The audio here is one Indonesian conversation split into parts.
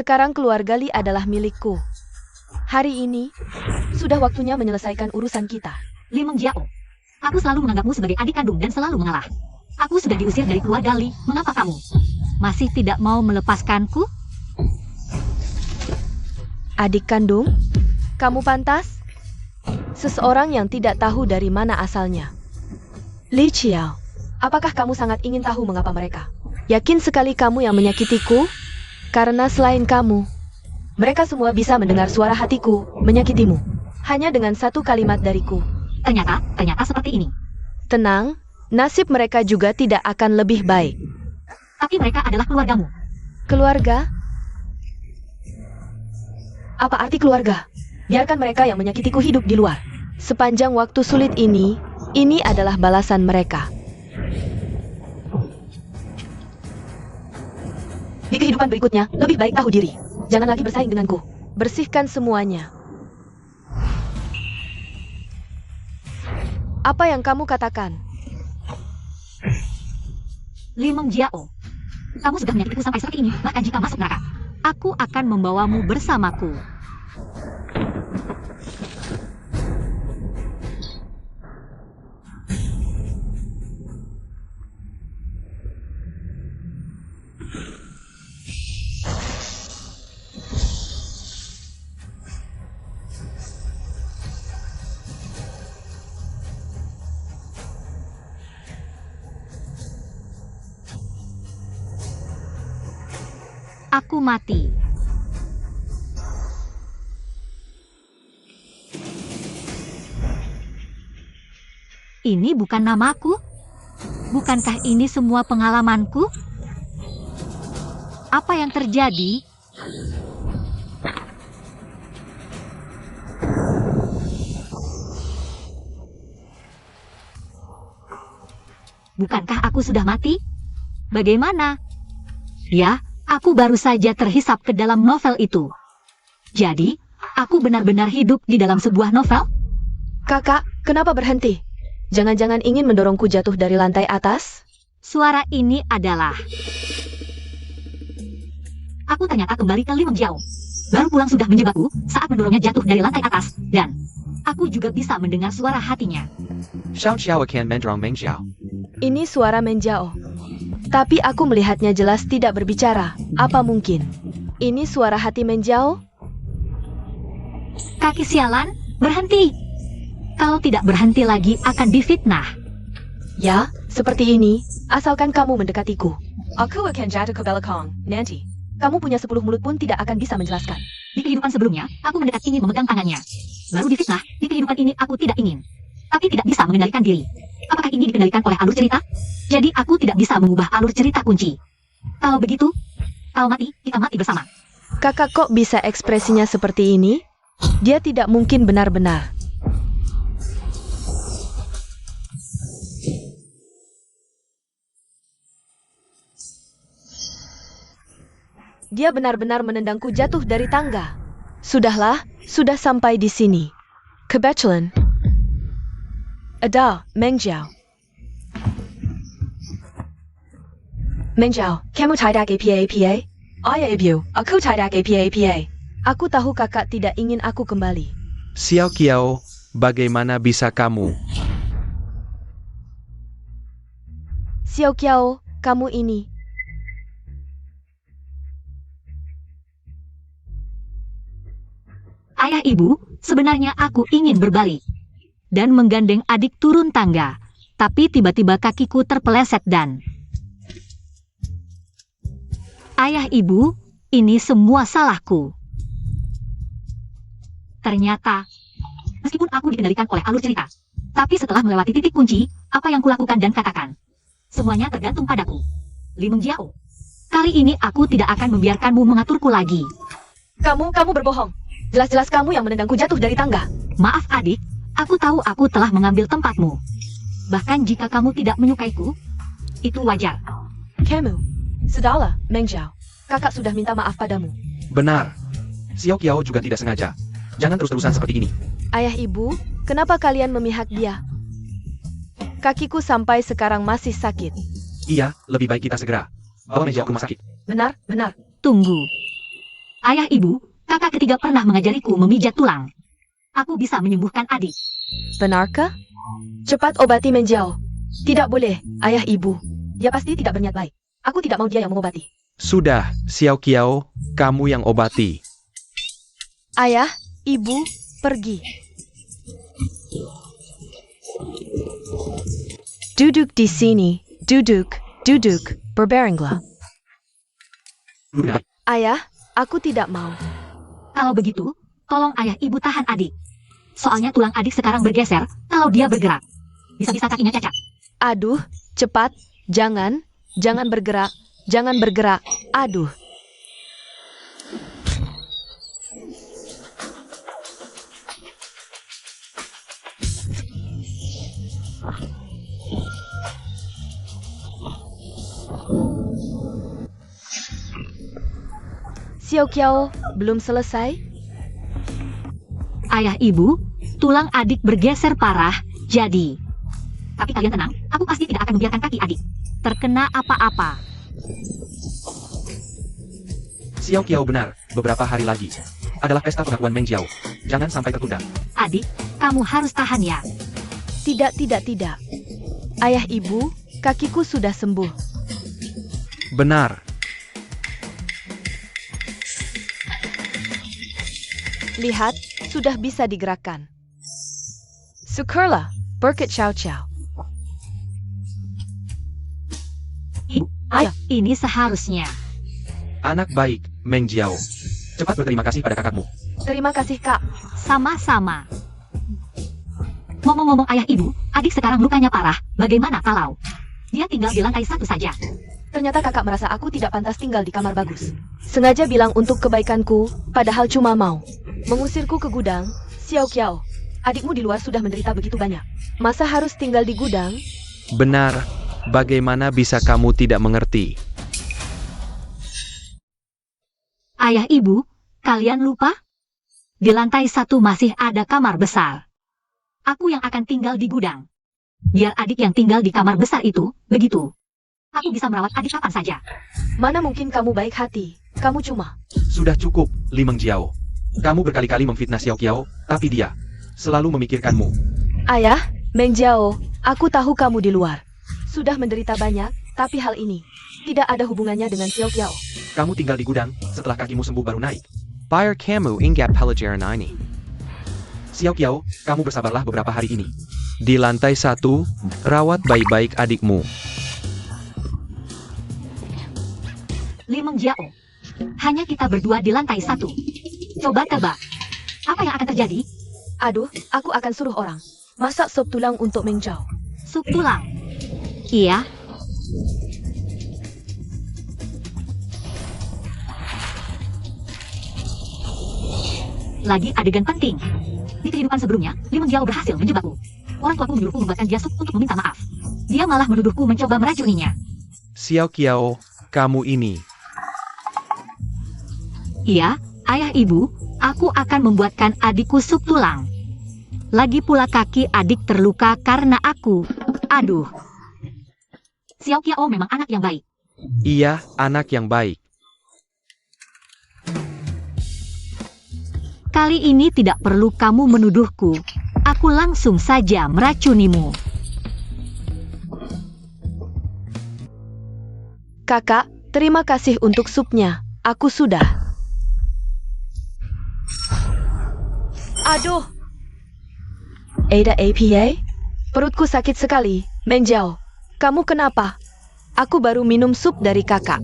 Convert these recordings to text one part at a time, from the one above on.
Sekarang keluarga Li adalah milikku. Hari ini, sudah waktunya menyelesaikan urusan kita. Li Mengjiao, aku selalu menganggapmu sebagai adik kandung dan selalu mengalah. Aku sudah diusir dari keluarga Li, mengapa kamu masih tidak mau melepaskanku? Adik kandung? Kamu pantas? Seseorang yang tidak tahu dari mana asalnya. Li Qiao, apakah kamu sangat ingin tahu mengapa mereka? Yakin sekali kamu yang menyakitiku? Karena selain kamu, mereka semua bisa mendengar suara hatiku menyakitimu. Hanya dengan satu kalimat dariku. Ternyata seperti ini. Tenang, nasib mereka juga tidak akan lebih baik. Tapi mereka adalah keluargamu. Keluarga? Apa arti keluarga? Biarkan mereka yang menyakitiku hidup di luar. Sepanjang waktu sulit ini adalah balasan mereka. Di kehidupan berikutnya, lebih baik tahu diri. Jangan lagi bersaing denganku. Bersihkan semuanya. Apa yang kamu katakan? Li Mengjiao, kamu sudah menyakitiku sampai seperti ini, bahkan jika masuk neraka, aku akan membawamu bersamaku. Aku mati. Ini bukan namaku? Bukankah ini semua pengalamanku? Apa yang terjadi? Bukankah aku sudah mati? Bagaimana? Ya, aku baru saja terhisap ke dalam novel itu. Jadi, aku benar-benar hidup di dalam sebuah novel? Kakak, kenapa berhenti? Jangan-jangan ingin mendorongku jatuh dari lantai atas? Suara ini adalah... Aku ternyata kembali ke Li Mengjiao. Baru pulang sudah menjebakku saat mendorongnya jatuh dari lantai atas. Dan aku juga bisa mendengar suara hatinya. Xiao Xiao akan mendorong Meng Xiao. Ini suara Menjao. Tapi aku melihatnya jelas tidak berbicara. Apa mungkin? Ini suara hati Menjao? Kaki sialan, berhenti! Kalau tidak berhenti lagi akan difitnah. Ya, seperti ini. Asalkan kamu mendekatiku. Aku akan jatuh ke belakang, nanti. Kamu punya 10 mulut pun tidak akan bisa menjelaskan. Di kehidupan sebelumnya, aku mendekat ingin memegang tangannya. Baru difitnah, di kehidupan ini aku tidak ingin. Tapi tidak bisa mengendalikan diri. Apakah ini dikendalikan oleh alur cerita? Jadi aku tidak bisa mengubah alur cerita kunci. Kalau begitu, kau mati, kita mati bersama. Kakak kok bisa ekspresinya seperti ini? Dia tidak mungkin benar-benar. Dia benar-benar menendangku jatuh dari tangga. Sudahlah, sudah sampai di sini. Kebetulan. Ada, Mengjiao. Mengjiao, kamu tidak apa-apa? Ayah ibu, aku tidak apa-apa. Aku tahu kakak tidak ingin aku kembali. Xiao Qiao, bagaimana bisa kamu? Xiao Qiao, kamu ini. Ayah ibu, sebenarnya aku ingin berbalik. Dan menggandeng adik turun tangga. Tapi tiba-tiba kakiku terpeleset dan... Ayah ibu, ini semua salahku. Ternyata, meskipun aku dikendalikan oleh alur cerita, tapi setelah melewati titik kunci, apa yang kulakukan dan katakan, semuanya tergantung padaku. Li Mengjiao, kali ini aku tidak akan membiarkanmu mengaturku lagi. Kamu berbohong. Jelas-jelas kamu yang menendangku jatuh dari tangga. Maaf adik, aku tahu aku telah mengambil tempatmu. Bahkan jika kamu tidak menyukaiku, itu wajar. Kamu, sudahlah, Mengjiao. Kakak sudah minta maaf padamu. Benar. Xiao Qiao juga tidak sengaja. Jangan terus-terusan seperti ini. Ayah ibu, kenapa kalian memihak dia? Kakiku sampai sekarang masih sakit. Iya, lebih baik kita segera bawa Meng Xiao ke rumah sakit. Benar. Tunggu. Ayah ibu, kakak ketiga pernah mengajariku memijat tulang. Aku bisa menyembuhkan adik. Benarkah? Cepat obati Menjiao. Tidak boleh, ayah ibu. Dia pasti tidak berniat baik. Aku tidak mau dia yang mengobati. Sudah, Xiao Qiao, kamu yang obati. Ayah, ibu, pergi. Duduk di sini. Duduk, duduk, berbaringlah. Ayah, aku tidak mau. Kalau begitu, tolong ayah ibu tahan adik. Soalnya tulang adik sekarang bergeser kalau dia bergerak. Bisa-bisa kakinya cacat. Aduh, cepat, jangan bergerak, jangan bergerak, aduh. Xiao Qiao, belum selesai? Ayah ibu, tulang adik bergeser parah, jadi. Tapi kalian tenang, aku pasti tidak akan membiarkan kaki adik terkena apa-apa. Xiao Qiao benar, beberapa hari lagi adalah pesta pengakuan Meng Jiao. Jangan sampai tertunda. Adik, kamu harus tahan ya. Tidak. Ayah ibu, kakiku sudah sembuh. Benar. Lihat, sudah bisa digerakkan. Syukurlah, berkat Xiao Qiao. Ayah, ini seharusnya. Anak baik, Meng Jiao. Cepat berterima kasih pada kakakmu. Terima kasih, Kak. Sama-sama. Ngomong-ngomong ayah ibu, adik sekarang lukanya parah. Bagaimana kalau dia tinggal di lantai 1 saja? Ternyata kakak merasa aku tidak pantas tinggal di kamar bagus. Sengaja bilang untuk kebaikanku, padahal cuma mau mengusirku ke gudang. Xiao Qiao, adikmu di luar sudah menderita begitu banyak. Masa harus tinggal di gudang? Benar. Bagaimana bisa kamu tidak mengerti? Ayah ibu, kalian lupa? Di lantai 1 masih ada kamar besar. Aku yang akan tinggal di gudang. Biar adik yang tinggal di kamar besar itu, begitu. Aku bisa merawat adik kapan saja. Mana mungkin kamu baik hati? Kamu cuma... Sudah cukup, Li Meng Jiao. Kamu berkali-kali memfitnah Xiao Qiao, tapi dia selalu memikirkanmu. Ayah, Meng Jiao, aku tahu kamu di luar sudah menderita banyak, tapi hal ini tidak ada hubungannya dengan Xiao Qiao. Kamu tinggal di gudang, setelah kakimu sembuh baru naik. Bayar kamu ingat pelajaran ini. Xiao Qiao, kamu bersabarlah beberapa hari ini. Di lantai 1, rawat baik-baik adikmu. Li Meng Jiao, hanya kita berdua di lantai 1. Coba tebak, apa yang akan terjadi? Aduh, aku akan suruh orang masak sop tulang untuk Meng Jiao. Sup tulang. Iya. Lagi adegan penting. Di kehidupan sebelumnya, Li Meng Jiao berhasil menjebakku. Orang tuaku menyuruhku membuatkan dia sup untuk meminta maaf. Dia malah menuduhku mencoba meracuninya. Xiao Qiao, kamu ini. Iya, ayah ibu, aku akan membuatkan adikku sup tulang. Lagi pula kaki adik terluka karena aku. Aduh. Xiao Qiao memang anak yang baik. Iya, anak yang baik. Kali ini tidak perlu kamu menuduhku. Aku langsung saja meracunimu. Kakak, terima kasih untuk supnya. Aku sudah. Aduh. Ada APA? Perutku sakit sekali. Meng Jiao, kamu kenapa? Aku baru minum sup dari kakak.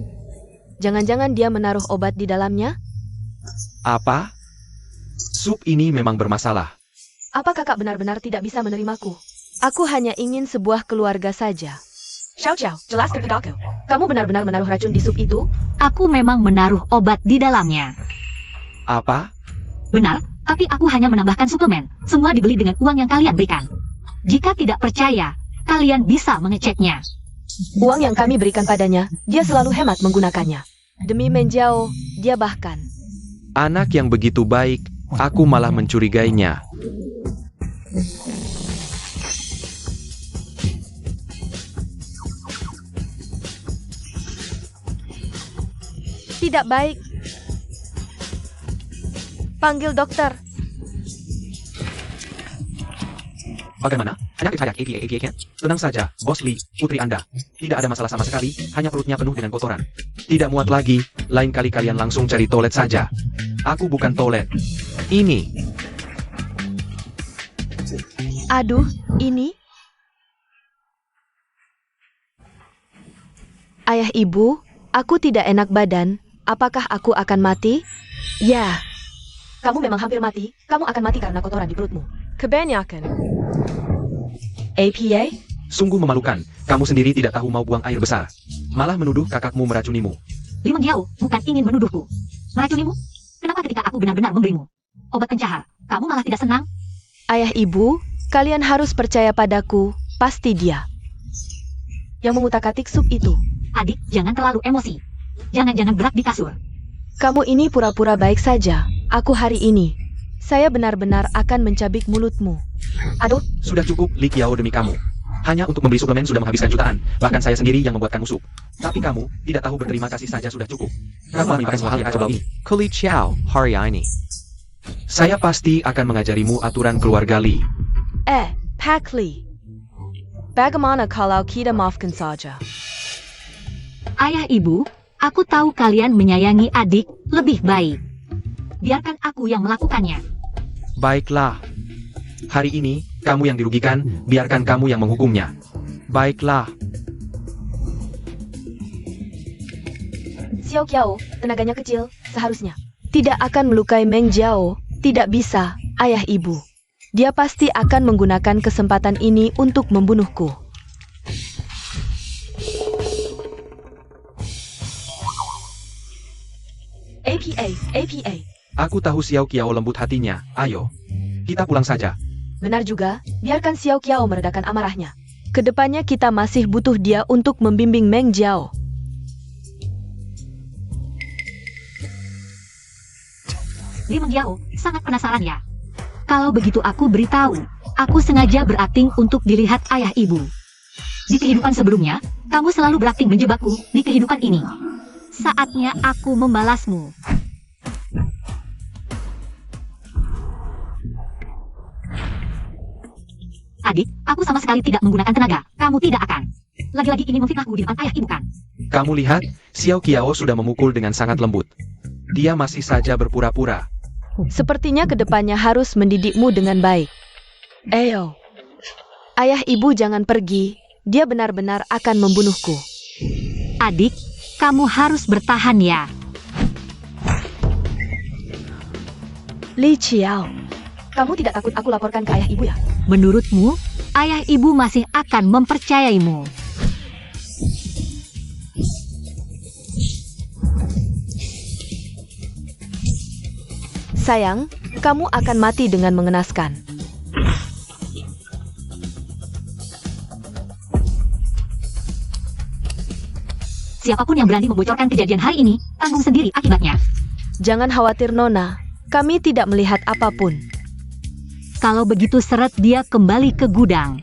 Jangan-jangan dia menaruh obat di dalamnya? Apa? Sup ini memang bermasalah. Apa kakak benar-benar tidak bisa menerimaku? Aku hanya ingin sebuah keluarga saja. Xiao Qiao, jelaskan ke aku. Kamu benar-benar menaruh racun di sup itu? Aku memang menaruh obat di dalamnya. Apa? Benar, tapi aku hanya menambahkan suplemen. Semua dibeli dengan uang yang kalian berikan. Jika tidak percaya, kalian bisa mengeceknya. Uang yang kami berikan padanya, dia selalu hemat menggunakannya. Demi Meng Jiao, dia bahkan... Anak yang begitu baik, aku malah mencurigainya. Tidak baik. Panggil dokter. Bagaimana? Penyakit saya APA? Tenang saja, Bos Lee, putri Anda. Tidak ada masalah sama sekali, hanya perutnya penuh dengan kotoran. Tidak muat lagi, lain kali kalian langsung cari toilet saja. Aku bukan toilet. Ini. Aduh, ini? Ayah ibu, aku tidak enak badan. Apakah aku akan mati? Ya. Kamu memang hampir mati. Kamu akan mati karena kotoran di perutmu. Kebanyakan. APA? Sungguh memalukan, kamu sendiri tidak tahu mau buang air besar. Malah menuduh kakakmu meracunimu. Li Mengjiao bukan ingin menuduhku. Meracunimu? Kenapa ketika aku benar-benar memberimu obat pencahar, kamu malah tidak senang? Ayah ibu, kalian harus percaya padaku. Pasti dia yang mengutak-atik sup itu. Adik, jangan terlalu emosi. Jangan berak di kasur. Kamu ini pura-pura baik saja. Aku hari ini, saya benar-benar akan mencabik mulutmu. Aduh, sudah cukup Li Qiao demi kamu. Hanya untuk membeli suplemen sudah menghabiskan jutaan. Bahkan saya sendiri yang membuatkan musuh. Tapi kamu tidak tahu berterima kasih saja sudah cukup. Kamu menimpakan semua hal yang kacau ini. Kuli Chiao, hari ini. Saya pasti akan mengajarimu aturan keluarga Li. Pak Lee. Bagaimana kalau kita maafkan saja? Ayah ibu, aku tahu kalian menyayangi adik lebih baik. Biarkan aku yang melakukannya. Baiklah. Hari ini, kamu yang dirugikan, biarkan kamu yang menghukumnya. Baiklah. Xiao Qiao, tenaganya kecil, seharusnya tidak akan melukai Meng Jiao. Tidak bisa, ayah ibu. Dia pasti akan menggunakan kesempatan ini untuk membunuhku. APA. Aku tahu Xiao Qiao lembut hatinya. Ayo, kita pulang saja. Benar juga, biarkan Xiao Qiao meredakan amarahnya. Kedepannya kita masih butuh dia untuk membimbing Meng Jiao. Li Mengjiao sangat penasaran ya. Kalau begitu aku beritahu, aku sengaja berakting untuk dilihat ayah ibu. Di kehidupan sebelumnya, kamu selalu berakting menjebakku di kehidupan ini. Saatnya aku membalasmu. Adik, aku sama sekali tidak menggunakan tenaga. Kamu tidak akan. Lagi-lagi ingin memfitnahku di depan ayah ibu kan? Kamu lihat, Xiao Qiao sudah memukul dengan sangat lembut. Dia masih saja berpura-pura. Sepertinya kedepannya harus mendidikmu dengan baik. Ayo. Ayah ibu jangan pergi. Dia benar-benar akan membunuhku. Adik, kamu harus bertahan ya. Li Qiao, kamu tidak takut aku laporkan ke ayah ibu ya? Menurutmu, ayah ibu masih akan mempercayaimu? Sayang, kamu akan mati dengan mengenaskan. Siapapun yang berani membocorkan kejadian hari ini, tanggung sendiri akibatnya. Jangan khawatir Nona, kami tidak melihat apapun. Kalau begitu seret dia kembali ke gudang.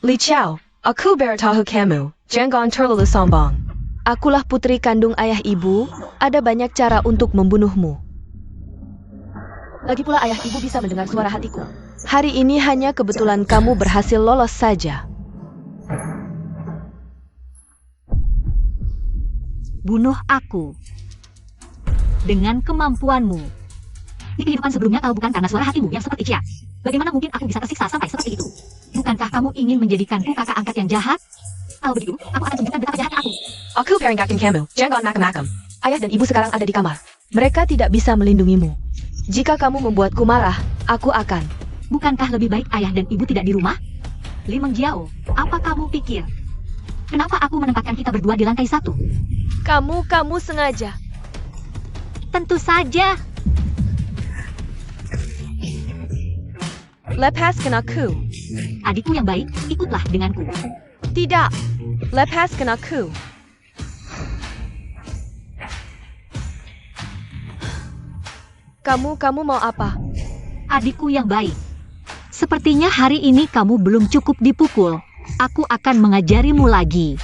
Li Qiao, aku beritahu kamu, jangan terlalu sombong. Akulah putri kandung ayah ibu, ada banyak cara untuk membunuhmu. Lagi pula ayah ibu bisa mendengar suara hatiku. Hari ini hanya kebetulan kamu berhasil lolos saja. Bunuh aku. Dengan kemampuanmu. Di kehidupan sebelumnya kau bukan karena suara hatimu yang seperti Chia. Bagaimana mungkin aku bisa tersiksa sampai seperti itu? Bukankah kamu ingin menjadikanku kakak angkat yang jahat? Kalau begitu, aku akan tunjukkan betapa jahatnya aku. Aku peringatkan kamu, jangan macam-macam. Ayah dan ibu sekarang ada di kamar. Mereka tidak bisa melindungimu. Jika kamu membuatku marah, aku akan. Bukankah lebih baik ayah dan ibu tidak di rumah? Li Mengjiao, apa kamu pikir? Kenapa aku menempatkan kita berdua di lantai 1? Kamu sengaja. Tentu saja. Lepaskan aku. Adikku yang baik, ikutlah denganku. Tidak. Lepaskan aku. Kamu mau apa? Adikku yang baik. Sepertinya hari ini kamu belum cukup dipukul. Aku akan mengajarimu lagi.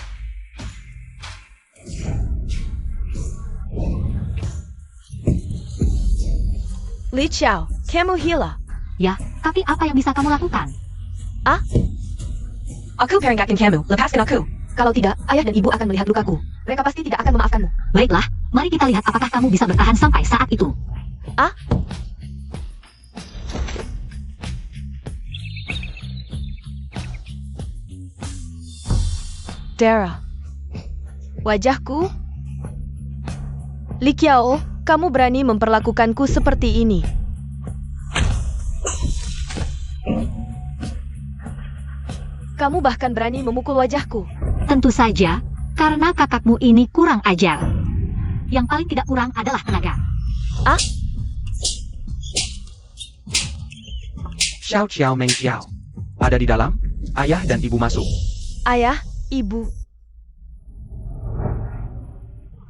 Li Qiao, kamu gila. Ya, tapi apa yang bisa kamu lakukan? Aku peringatkan kamu, lepaskan aku. Kalau tidak, ayah dan ibu akan melihat lukaku. Mereka pasti tidak akan memaafkanmu. Baiklah, mari kita lihat apakah kamu bisa bertahan sampai saat itu. Dara. Wajahku? Li Qiao, kamu berani memperlakukanku seperti ini. Kamu bahkan berani memukul wajahku. Tentu saja, karena kakakmu ini kurang ajar. Yang paling tidak kurang adalah tenaga. Xiao Xiao Meng Xiao. Ada di dalam? Ayah dan ibu masuk. Ayah, ibu.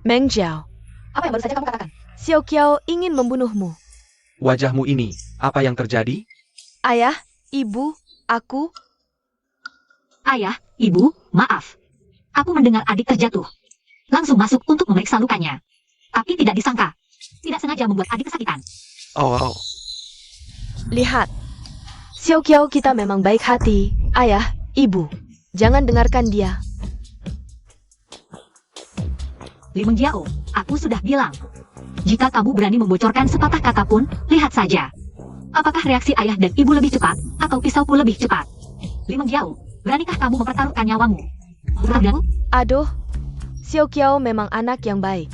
Meng Jiao. Apa yang baru saja kamu katakan? Xiao Qiao ingin membunuhmu. Wajahmu ini, apa yang terjadi? Ayah, ibu, aku. Ayah, ibu, maaf. Aku mendengar adik terjatuh. Langsung masuk untuk memeriksa lukanya. Tapi tidak disangka. Tidak sengaja membuat adik kesakitan. Oh. Lihat. Xiao Qiao kita memang baik hati. Ayah, ibu. Jangan dengarkan dia. Li Mengjiao, aku sudah bilang. Jika kamu berani membocorkan sepatah kata pun, lihat saja. Apakah reaksi ayah dan ibu lebih cepat, atau pisauku lebih cepat? Li Mengjiao, beranikah kamu mempertaruhkan nyawamu? Berani? Aduh, Xiao Qiao memang anak yang baik.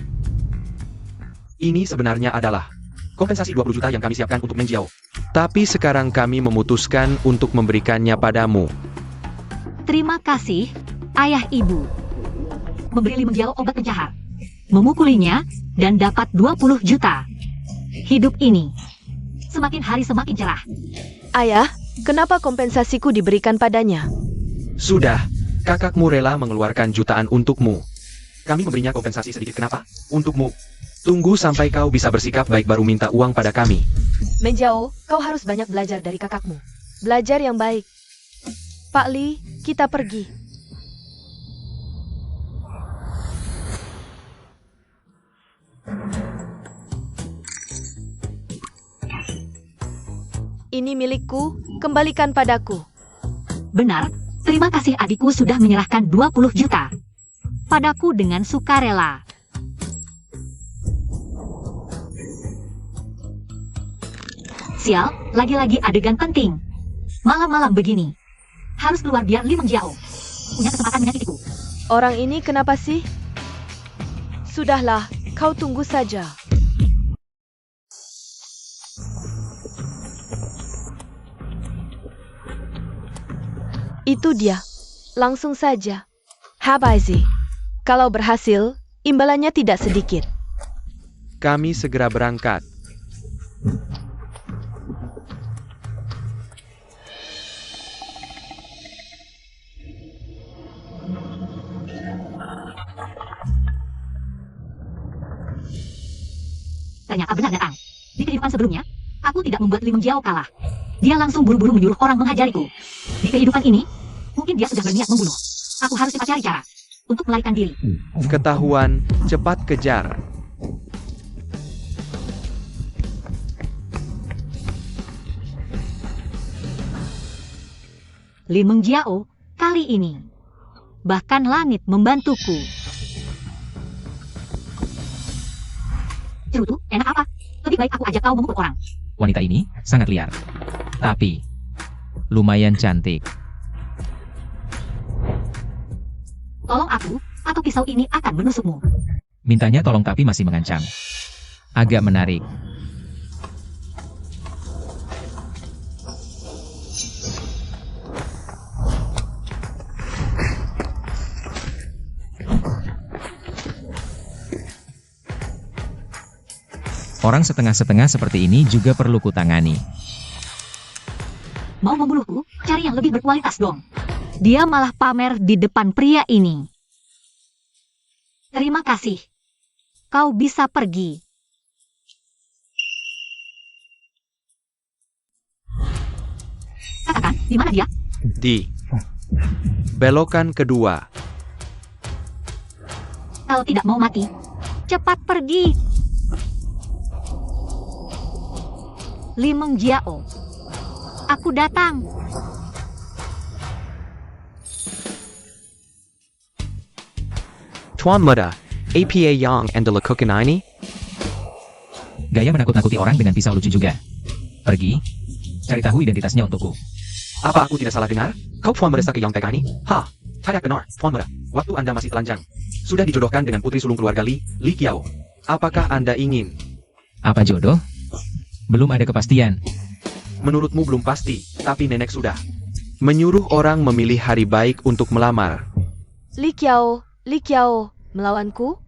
Ini sebenarnya adalah kompensasi 20 juta yang kami siapkan untuk Meng Jiao. Tapi sekarang kami memutuskan untuk memberikannya padamu. Terima kasih, ayah ibu. Memberi Li Mengjiao obat penjahat. Memukulinya, dan dapat 20 juta. Hidup ini, semakin hari semakin cerah. Ayah, kenapa kompensasiku diberikan padanya? Sudah, kakakmu rela mengeluarkan jutaan untukmu. Kami memberinya kompensasi sedikit. Kenapa? Untukmu. Tunggu sampai kau bisa bersikap baik baru minta uang pada kami. Meng Jiao, kau harus banyak belajar dari kakakmu. Belajar yang baik. Pak Li, kita pergi. Ini milikku, kembalikan padaku. Benar, terima kasih adikku sudah menyerahkan 20 juta. Padaku dengan sukarela. Sial, lagi-lagi adegan penting. Malam-malam begini. Harus keluar biar Li Mengjiao punya kesempatan menyakitiku. Orang ini kenapa sih? Sudahlah, kau tunggu saja. Itu dia. Langsung saja. Habaizi. Kalau berhasil, imbalannya tidak sedikit. Kami segera berangkat. Ternyata benar datang. Di kehidupan sebelumnya, aku tidak membuat Li Mengjiao kalah. Dia langsung buru-buru menyuruh orang menghajariku. Di kehidupan ini, mungkin dia sudah berniat membunuh. Aku harus cepat cari cara untuk melarikan diri. Ketahuan, cepat kejar. Li Mengjiao, kali ini. Bahkan langit membantuku. Cerutu, enak apa? Lebih baik aku ajak kau memukul orang. Wanita ini sangat liar, tapi lumayan cantik. Tolong aku, atau pisau ini akan menusukmu. Mintanya tolong tapi masih mengancam. Agak menarik. Orang setengah-setengah seperti ini juga perlu kutangani. Mau membunuhku? Cari yang lebih berkualitas dong. Dia malah pamer di depan pria ini. Terima kasih. Kau bisa pergi. Katakan, di mana dia? Di belokan kedua. Kalau tidak mau mati, cepat pergi. Li Mengjiao. Aku datang. Tuan Muda, APA Yang and Lakukan ini? Gaya menakut-nakuti orang dengan pisau lucu juga. Pergi, cari tahu identitasnya untukku. Apa aku tidak salah dengar? Kau Tuan Muda Sake Yang Tegani? Ha, tidak benar, Tuan Muda. Waktu Anda masih telanjang. Sudah dijodohkan dengan putri sulung keluarga Li Qiao. Apakah Anda ingin? Apa jodoh? Belum ada kepastian. Menurutmu belum pasti, tapi nenek sudah. Menyuruh orang memilih hari baik untuk melamar. Li Qiao, melawanku?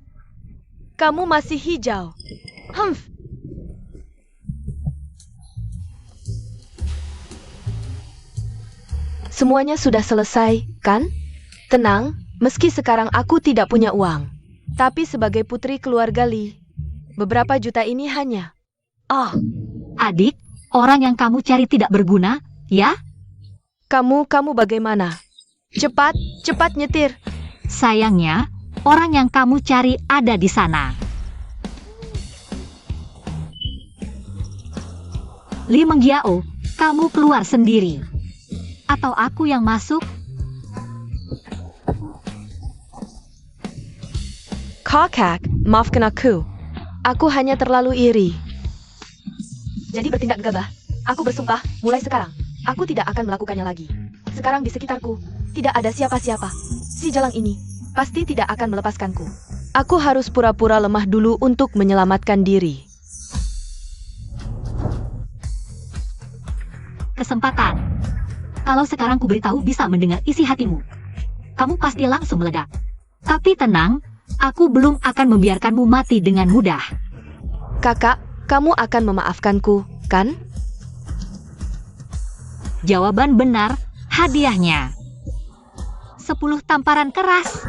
Kamu masih hijau. Humph. Semuanya sudah selesai, kan? Tenang, meski sekarang aku tidak punya uang. Tapi sebagai putri keluarga Li, beberapa juta ini hanya... Oh, Adik, orang yang kamu cari tidak berguna, ya? kamu bagaimana? Cepat nyetir. Sayangnya, orang yang kamu cari ada di sana. Li Mengjiao, kamu keluar sendiri. Atau aku yang masuk? Kakak, maafkan aku. Aku hanya terlalu iri. Jadi bertindak gegabah. Aku bersumpah, mulai sekarang, aku tidak akan melakukannya lagi. Sekarang di sekitarku, tidak ada siapa-siapa. Si jalang ini, pasti tidak akan melepaskanku. Aku harus pura-pura lemah dulu untuk menyelamatkan diri. Kesempatan. Kalau sekarang ku beritahu bisa mendengar isi hatimu, kamu pasti langsung meledak. Tapi tenang, aku belum akan membiarkanmu mati dengan mudah. Kakak, kamu akan memaafkanku, kan? Jawaban benar, hadiahnya 10 tamparan keras.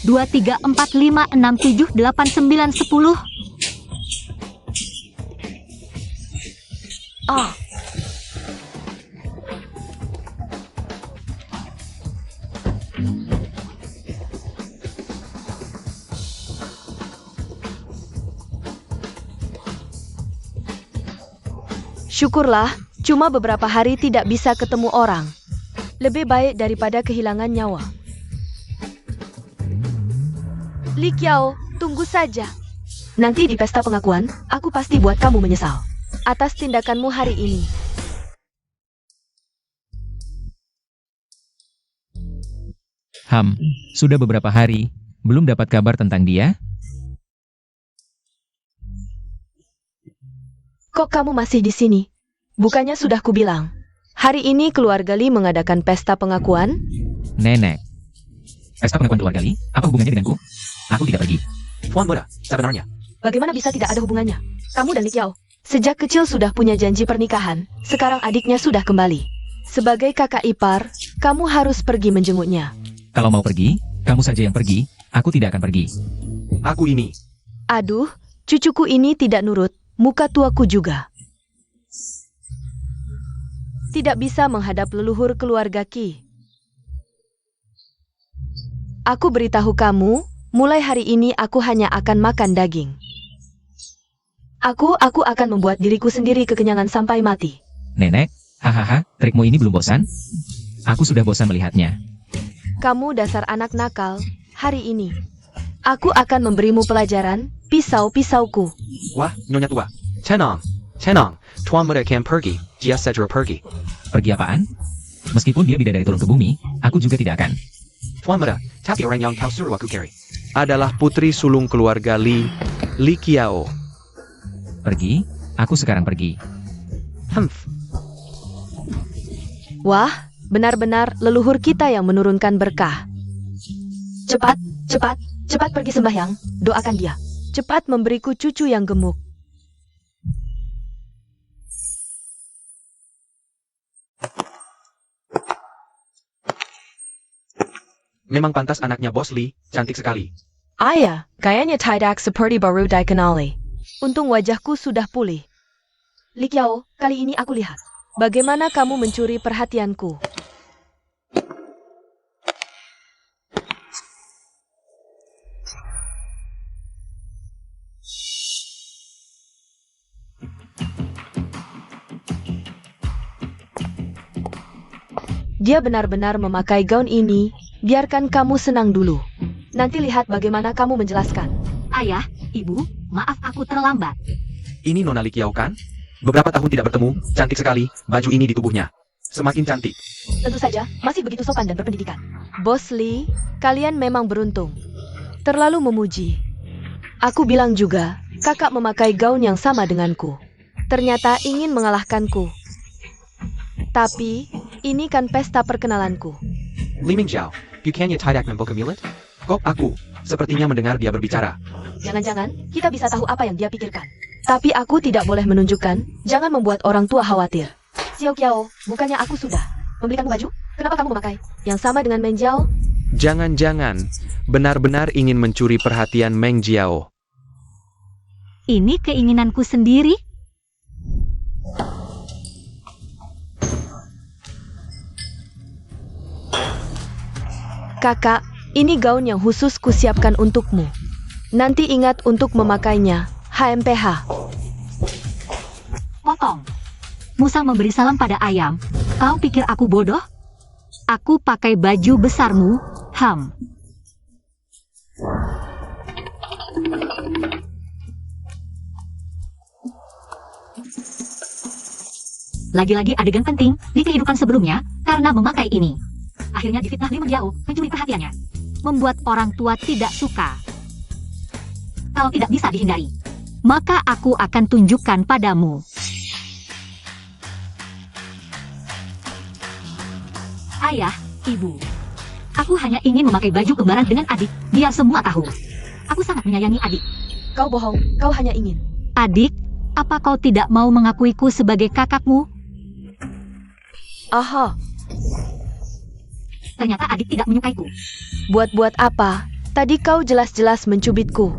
2, 3, 4, 5, 6, 7, 8, 9, 10. Ah, syukurlah, cuma beberapa hari tidak bisa ketemu orang. Lebih baik daripada kehilangan nyawa. Li Qiao, tunggu saja. Nanti di pesta pengakuan, aku pasti buat kamu menyesal atas tindakanmu hari ini. Sudah beberapa hari, belum dapat kabar tentang dia? Kok kamu masih di sini? Bukannya sudah kubilang. Hari ini keluarga Li mengadakan pesta pengakuan? Nenek. Pesta pengakuan keluarga Li? Apa hubungannya denganku? Aku tidak pergi. Tuan Muda, sebenarnya. Bagaimana bisa tidak ada hubungannya? Kamu dan Li Qiao sejak kecil sudah punya janji pernikahan. Sekarang adiknya sudah kembali. Sebagai kakak ipar, kamu harus pergi menjenguknya. Kalau mau pergi, kamu saja yang pergi. Aku tidak akan pergi. Aku ini. Aduh, cucuku ini tidak nurut. Muka tuaku juga. Tidak bisa menghadap leluhur keluarga Qi. Aku beritahu kamu, mulai hari ini aku hanya akan makan daging. Aku akan membuat diriku sendiri kekenyangan sampai mati. Nenek, hahaha, trikmu ini belum bosan? Aku sudah bosan melihatnya. Kamu dasar anak nakal, hari ini. Aku akan memberimu pelajaran, pisau-pisauku. Wah, Nyonya tua. Tenang, Tuan Muda can pergi, dia segera pergi. Pergi apaan? Meskipun dia bidadari turun ke bumi, aku juga tidak akan. Tuan Muda, tapi orang yang kau suruh aku cari. Adalah putri sulung keluarga Li Qiao. Pergi? Aku sekarang pergi. Humph. Wah, benar-benar leluhur kita yang menurunkan berkah. Cepat pergi sembahyang, doakan dia. Cepat memberiku cucu yang gemuk. Memang pantas anaknya Bos Li, cantik sekali. Ayah, kayaknya tidak seperti baru dikenali. Untung wajahku sudah pulih. Li Qiao, kali ini aku lihat. Bagaimana kamu mencuri perhatianku? dia benar-benar memakai gaun ini, biarkan kamu senang dulu. Nanti lihat bagaimana kamu menjelaskan. Ayah, Ibu, maaf aku terlambat. Ini Nona Li Qiao kan? Beberapa tahun tidak bertemu, cantik sekali, baju ini di tubuhnya. Semakin cantik. Tentu saja, masih begitu sopan dan berpendidikan. Bos Li, kalian memang beruntung. Terlalu memuji. Aku bilang juga, kakak memakai gaun yang sama denganku. Ternyata ingin mengalahkanku. Tapi, ini kan pesta perkenalanku. Li Mingjiao, bukannya tidak membawa amulet? Kok aku, sepertinya mendengar dia berbicara. Jangan-jangan, kita bisa tahu apa yang dia pikirkan. Tapi aku tidak boleh menunjukkan, jangan membuat orang tua khawatir. Xiao Qiao, bukannya aku sudah membelikan baju? Kenapa kamu memakai yang sama dengan Meng Jiao? Jangan-jangan benar-benar ingin mencuri perhatian Meng Jiao. Ini keinginanku sendiri. Kakak, ini gaun yang khusus kusiapkan untukmu. Nanti ingat untuk memakainya, HMPH. Potong. Musa memberi salam pada ayam. Kau pikir aku bodoh? Aku pakai baju besarmu, Ham. Lagi-lagi adegan penting di kehidupan sebelumnya karena memakai ini. Akhirnya difitnah Li Mengjiao mencuri perhatiannya. Membuat orang tua tidak suka. Kalau tidak bisa dihindari, maka aku akan tunjukkan padamu. Ayah, Ibu. Aku hanya ingin memakai baju kembaran dengan adik, biar semua tahu. Aku sangat menyayangi adik. Kau bohong, kau hanya ingin. Adik, apa kau tidak mau mengakuiku sebagai kakakmu? Aha, Ternyata adik tidak menyukaiku. buat-buat apa? Tadi kau jelas-jelas mencubitku.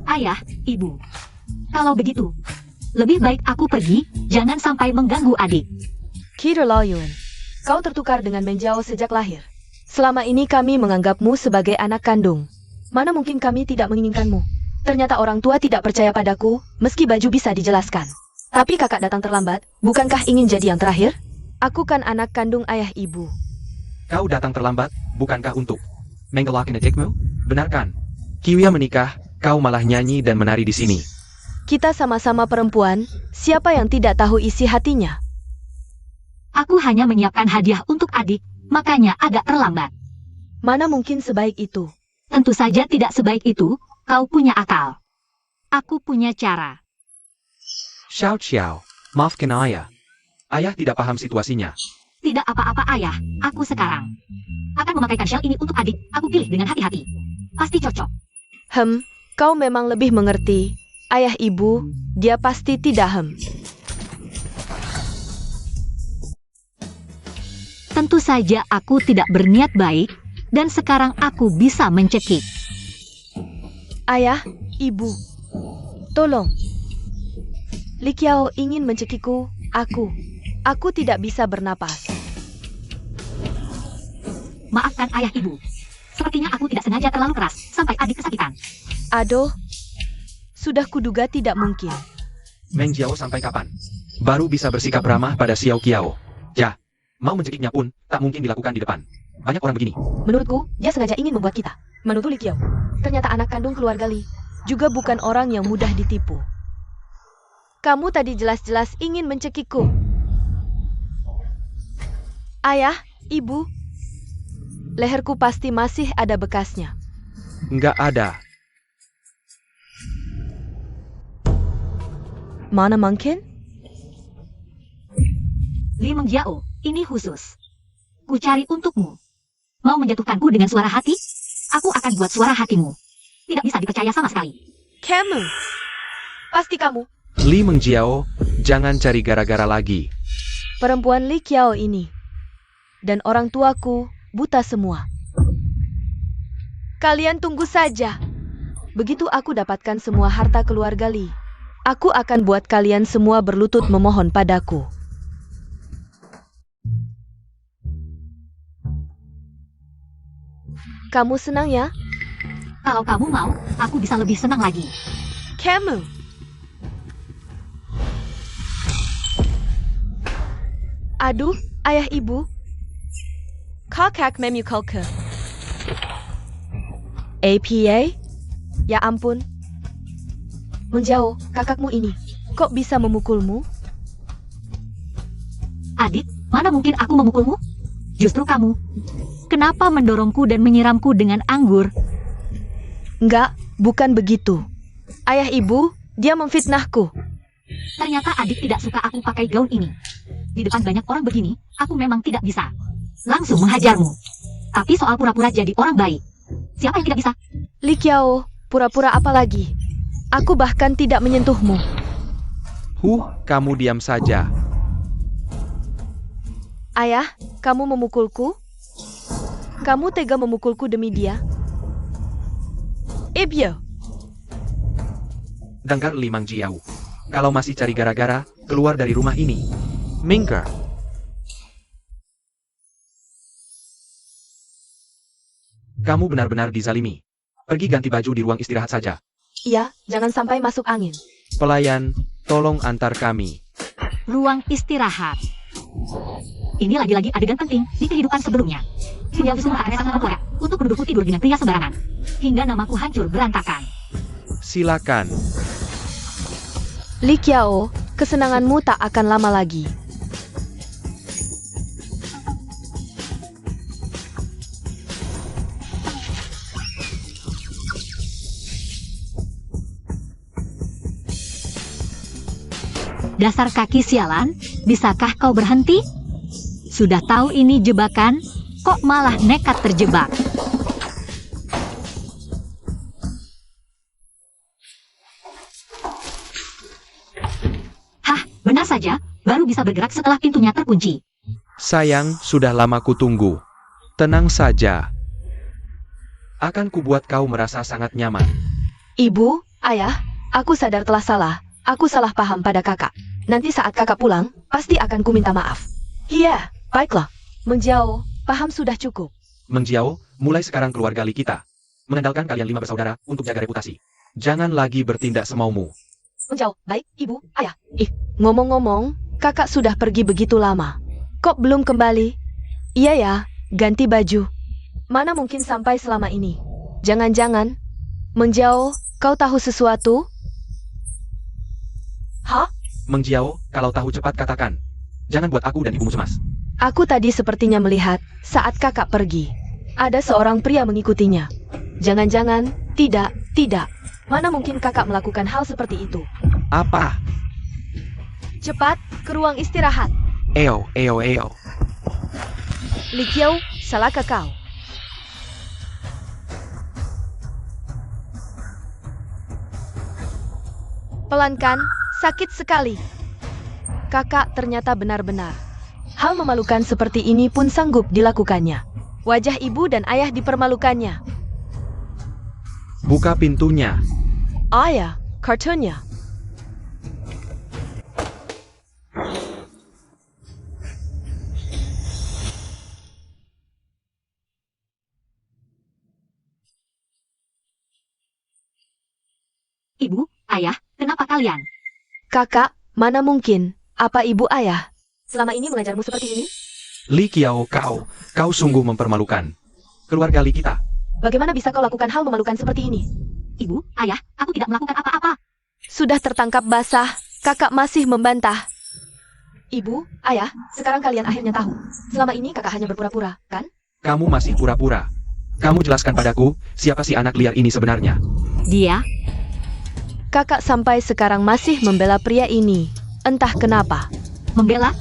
Ayah, Ibu. Kalau begitu, lebih baik aku pergi, jangan sampai mengganggu adik. Kira Laoyuan, kau tertukar dengan Meng Jiao sejak lahir. Selama ini kami menganggapmu sebagai anak kandung. Mana mungkin kami tidak menginginkanmu. Ternyata orang tua tidak percaya padaku, meski baju bisa dijelaskan. Tapi kakak datang terlambat, bukankah ingin jadi yang terakhir? Aku kan anak kandung ayah ibu. Kau datang terlambat, bukankah untuk menggelakin adikmu? Benarkan? Kiwia menikah, kau malah nyanyi dan menari di sini. Kita sama-sama perempuan, siapa yang tidak tahu isi hatinya? Aku hanya menyiapkan hadiah untuk adik, makanya agak terlambat. Mana mungkin sebaik itu? Tentu saja tidak sebaik itu, kau punya akal. Aku punya cara. Xiao Xiao, maafkan ayah. Ayah tidak paham situasinya. Tidak apa-apa ayah, aku sekarang akan memakaikan shell ini untuk adik, aku pilih dengan hati-hati. Pasti cocok. Kau memang lebih mengerti. Ayah ibu, dia pasti tidak Tentu saja aku tidak berniat baik, dan sekarang aku bisa mencekik. Ayah, ibu, tolong. Li Qiao ingin mencekikku, aku tidak bisa bernapas. Maafkan ayah ibu. Sepertinya aku tidak sengaja terlalu keras, sampai adik kesakitan. Aduh, sudah kuduga tidak mungkin. Meng Jiao sampai kapan? Baru bisa bersikap ramah pada Xiao Qiao. Ya, mau mencekiknya pun, tak mungkin dilakukan di depan. Banyak orang begini. Menurutku, dia sengaja ingin membuat kita menuduh Li Qiao. Ternyata anak kandung keluarga Li, juga bukan orang yang mudah ditipu. Kamu tadi jelas-jelas ingin mencekikku. Ayah, ibu, leherku pasti masih ada bekasnya. Nggak ada. Mana mungkin? Li Mengjiao, ini khusus. Ku cari untukmu. Mau menjatuhkanku dengan suara hati? Aku akan buat suara hatimu. Tidak bisa dipercaya sama sekali. Kamu. Pasti kamu. Li Mengjiao, jangan cari gara-gara lagi. Perempuan Li Qiao ini. Dan orang tuaku buta semua. Kalian tunggu saja. Begitu aku dapatkan semua harta keluarga Li, aku akan buat kalian semua berlutut memohon padaku. Kamu senang ya? Kalau kamu mau, aku bisa lebih senang lagi. Kamu. Aduh, ayah ibu. Kakak memukulku. APA? Ya ampun. Menjauh, kakakmu ini. Kok bisa memukulmu? Adit, mana mungkin aku memukulmu? Justru kamu. Kenapa mendorongku dan menyiramku dengan anggur? Enggak, bukan begitu. Ayah ibu, dia memfitnahku. Ternyata Adit tidak suka aku pakai gaun ini. Di depan banyak orang begini, aku memang tidak bisa. Langsung menghajarmu. Tapi soal pura-pura jadi orang baik, siapa yang tidak bisa? Li Qiao, pura-pura apa lagi? Aku bahkan tidak menyentuhmu. Kamu diam saja. Ayah, kamu memukulku? Kamu tega memukulku demi dia? Ebyo, Dengar Li Mangjiao. Kalau masih cari gara-gara, keluar dari rumah ini. Mingker. Kamu benar-benar dizalimi. Pergi ganti baju di ruang istirahat saja. iya, jangan sampai masuk angin. Pelayan, tolong antar kami. Ruang istirahat. Ini lagi-lagi adegan penting di kehidupan sebelumnya. Dia disuruh Agnes sama Korea untuk duduk tidur dengan pria sembarangan. Hingga namaku hancur berantakan. Silakan. Li Qiao, kesenanganmu tak akan lama lagi. Dasar kaki sialan, bisakah kau berhenti? Sudah tahu ini jebakan, kok malah nekat terjebak? Hah, benar saja, baru bisa bergerak setelah pintunya terkunci. Sayang, sudah lama kutunggu. Tenang saja. Akan kubuat kau merasa sangat nyaman. Ibu, ayah, aku sadar telah salah. Aku salah paham pada kakak. Nanti saat kakak pulang, pasti akan ku minta maaf. Iya, baiklah. Menjauh, paham sudah cukup. Mengjiao, mulai sekarang keluarga Li kita. Mengandalkan kalian 5 bersaudara untuk jaga reputasi. Jangan lagi bertindak semaumu. Menjauh, baik, ibu, ayah. Ngomong-ngomong, kakak sudah pergi begitu lama. Kok belum kembali? Iya ya, ganti baju. Mana mungkin sampai selama ini? Jangan-jangan. Menjauh, kau tahu sesuatu? Hah? Mengjiao, kalau tahu cepat katakan. Jangan buat aku dan ibumu cemas. Aku tadi sepertinya melihat saat kakak pergi. Ada seorang pria mengikutinya. Jangan-jangan, tidak. Mana mungkin kakak melakukan hal seperti itu? Apa? Cepat, ke ruang istirahat. Eo. Li Qiao, salah kau. Pelankan, sakit sekali. Kakak ternyata benar-benar. Hal memalukan seperti ini pun sanggup dilakukannya. Wajah ibu dan ayah dipermalukannya. Buka pintunya. Ayah, kartunnya. Ibu, ayah, kenapa kalian? Kakak, mana mungkin? Apa ibu ayah selama ini mengajarmu seperti ini? Li Qiao, kau sungguh mempermalukan. Keluarga Li kita. Bagaimana bisa kau lakukan hal memalukan seperti ini? Ibu, ayah, aku tidak melakukan apa-apa. Sudah tertangkap basah, kakak masih membantah. Ibu, ayah, sekarang kalian akhirnya tahu. Selama ini kakak hanya berpura-pura, kan? Kamu masih pura-pura. Kamu jelaskan padaku, siapa si anak liar ini sebenarnya? Dia, Kakak sampai sekarang masih membela pria ini. Entah kenapa. membela?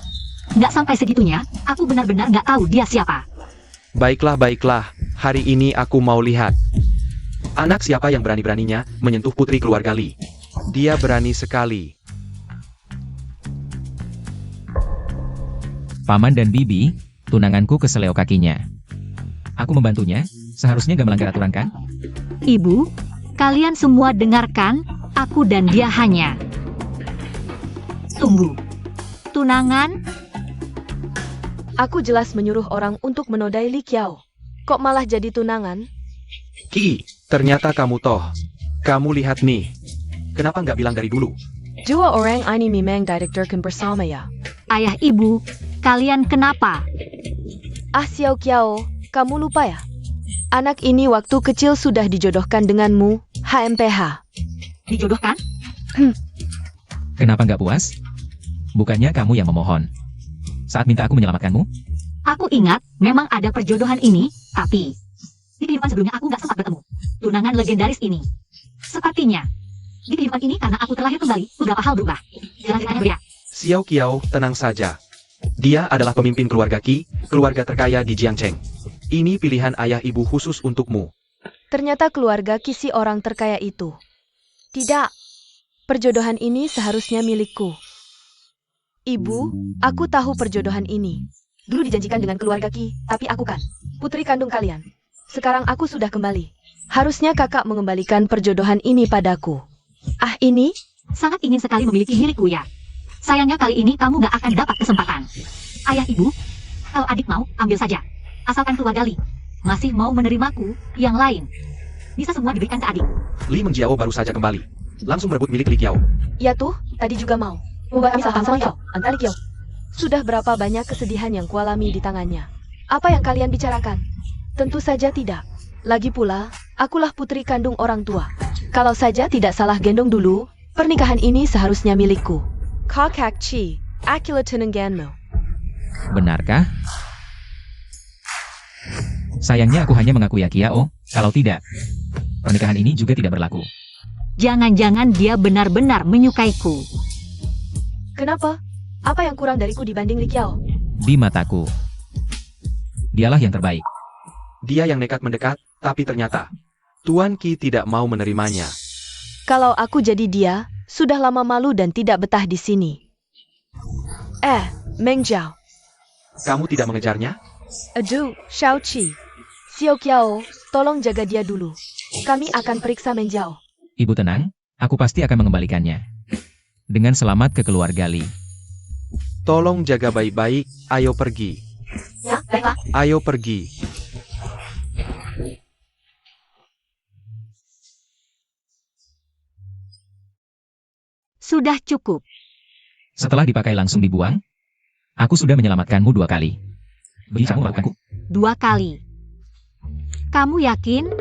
Nggak sampai segitunya, aku benar-benar nggak tahu dia siapa. Baiklah. Hari ini aku mau lihat. Anak siapa yang berani-beraninya menyentuh putri keluarga Li? Dia berani sekali. Paman dan Bibi, tunanganku keseleo kakinya. Aku membantunya, seharusnya gak melanggar aturan kan? Ibu, kalian semua dengarkan, aku dan dia hanya. Tunggu. Tunangan? Aku jelas menyuruh orang untuk menodai Li Qiao. Kok malah jadi tunangan? Ternyata kamu toh. Kamu lihat nih. Kenapa nggak bilang dari dulu? Dua orang ini memang director bersama ya. Ayah ibu, kalian kenapa? Ah Xiao Qiao, kamu lupa ya? Anak ini waktu kecil sudah dijodohkan denganmu, HMPH. Dijodohkan? Kenapa nggak puas? Bukannya kamu yang memohon. Saat minta aku menyelamatkanmu, Aku ingat memang ada perjodohan ini, tapi di kehidupan sebelumnya aku nggak sempat bertemu tunangan legendaris ini. Sepertinya di kehidupan ini karena aku terlahir kembali, beberapa hal berubah. Jalan-jalannya berbeda. Xiao Qiao, tenang saja. Dia adalah pemimpin keluarga Qi, keluarga terkaya di Jiangcheng. Ini pilihan ayah ibu khusus untukmu. Ternyata keluarga Qi orang terkaya itu. Tidak. Perjodohan ini seharusnya milikku. Ibu, aku tahu perjodohan ini. Dulu dijanjikan dengan keluarga Qi, tapi aku kan putri kandung kalian. Sekarang aku sudah kembali. Harusnya kakak mengembalikan perjodohan ini padaku. Ah ini? Sangat ingin sekali memiliki milikku ya. Sayangnya kali ini kamu nggak akan dapat kesempatan. Ayah ibu, kalau adik mau, ambil saja. Asalkan keluarga Li masih mau menerimaku, yang lain bisa semua diberikan ke adik. Li Mengjiao baru saja kembali. Langsung merebut milik Li Qiao. Ya tuh, tadi juga mau. Membuat kami salah sama Qiao, Antali Qiao. Sudah berapa banyak kesedihan yang kualami di tangannya. Apa yang kalian bicarakan? Tentu saja tidak. Lagi pula, akulah putri kandung orang tua. Kalau saja tidak salah gendong dulu, pernikahan ini seharusnya milikku. Kakak Qi, akulah tunanganmu. benarkah? Sayangnya aku hanya mengakui Qiao, kalau tidak, pernikahan ini juga tidak berlaku. Jangan-jangan dia benar-benar menyukaiku. Kenapa? Apa yang kurang dariku dibanding Li Qiao? Di mataku, dialah yang terbaik. Dia yang nekat mendekat, tapi ternyata Tuan Qi tidak mau menerimanya. Kalau aku jadi dia, sudah lama malu dan tidak betah di sini. Meng Jiao. Kamu tidak mengejarnya? Aduh, Xiao Qi. Xiao Qiao, tolong jaga dia dulu. Kami akan periksa Meng Jiao. Ibu tenang, aku pasti akan mengembalikannya. Dengan selamat ke keluarga Li. Tolong jaga baik-baik, ayo pergi. Ya, baiklah. Ayo pergi. Sudah cukup. Setelah dipakai langsung dibuang, aku sudah menyelamatkanmu 2 kali. Bagi kamu melakukanku. 2 kali. Kamu yakin?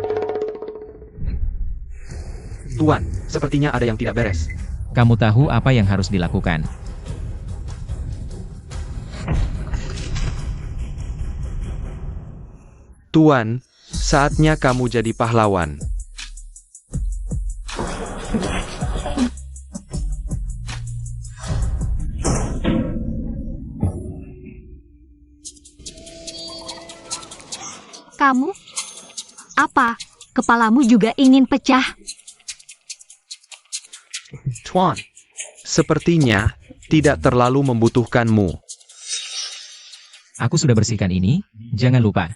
Tuan, sepertinya ada yang tidak beres. Kamu tahu apa yang harus dilakukan. Tuan, saatnya kamu jadi pahlawan. Kamu? Apa? Kepalamu juga ingin pecah? Tuan, sepertinya tidak terlalu membutuhkanmu. Aku sudah bersihkan ini, jangan lupa.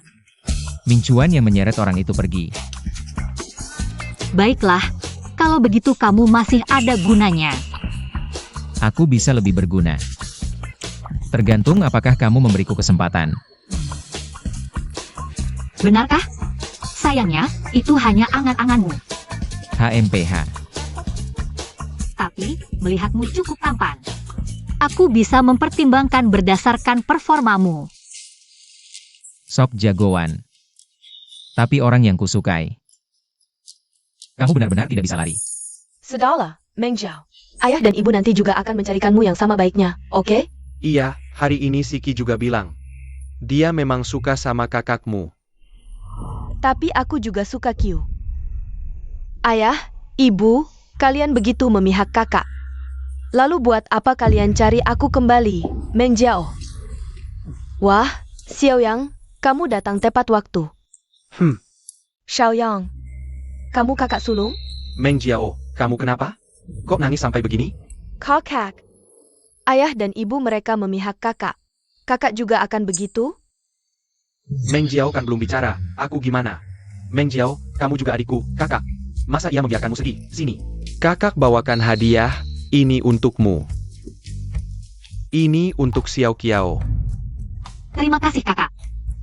Ming Chuan yang menyeret orang itu pergi. Baiklah, kalau begitu kamu masih ada gunanya. Aku bisa lebih berguna. Tergantung apakah kamu memberiku kesempatan. Benarkah? Sayangnya, itu hanya angan-anganmu. HMPH. Tapi, melihatmu cukup tampan. Aku bisa mempertimbangkan berdasarkan performamu. Sok jagoan. Tapi orang yang kusukai. Kamu benar-benar tidak bisa lari. Sudahlah, Meng Jiao. Ayah dan ibu nanti juga akan mencarikanmu yang sama baiknya, oke? Iya, hari ini Siki juga bilang. Dia memang suka sama kakakmu. Tapi aku juga suka Qiu. Ayah, ibu, kalian begitu memihak kakak. Lalu buat apa kalian cari aku kembali, Meng Jiao? Wah, Xiao Yang, kamu datang tepat waktu. Xiao Yang, kamu kakak sulung? Meng Jiao, kamu kenapa? Kok nangis sampai begini? Kakak. Ayah dan ibu mereka memihak kakak. Kakak juga akan begitu? Meng Jiao kan belum bicara, aku gimana? Meng Jiao, kamu juga adikku, kakak. Masa ia membiarkanmu sedih? Sini. Kakak bawakan hadiah, ini untukmu. Ini untuk Xiao Qiao. Terima kasih kakak.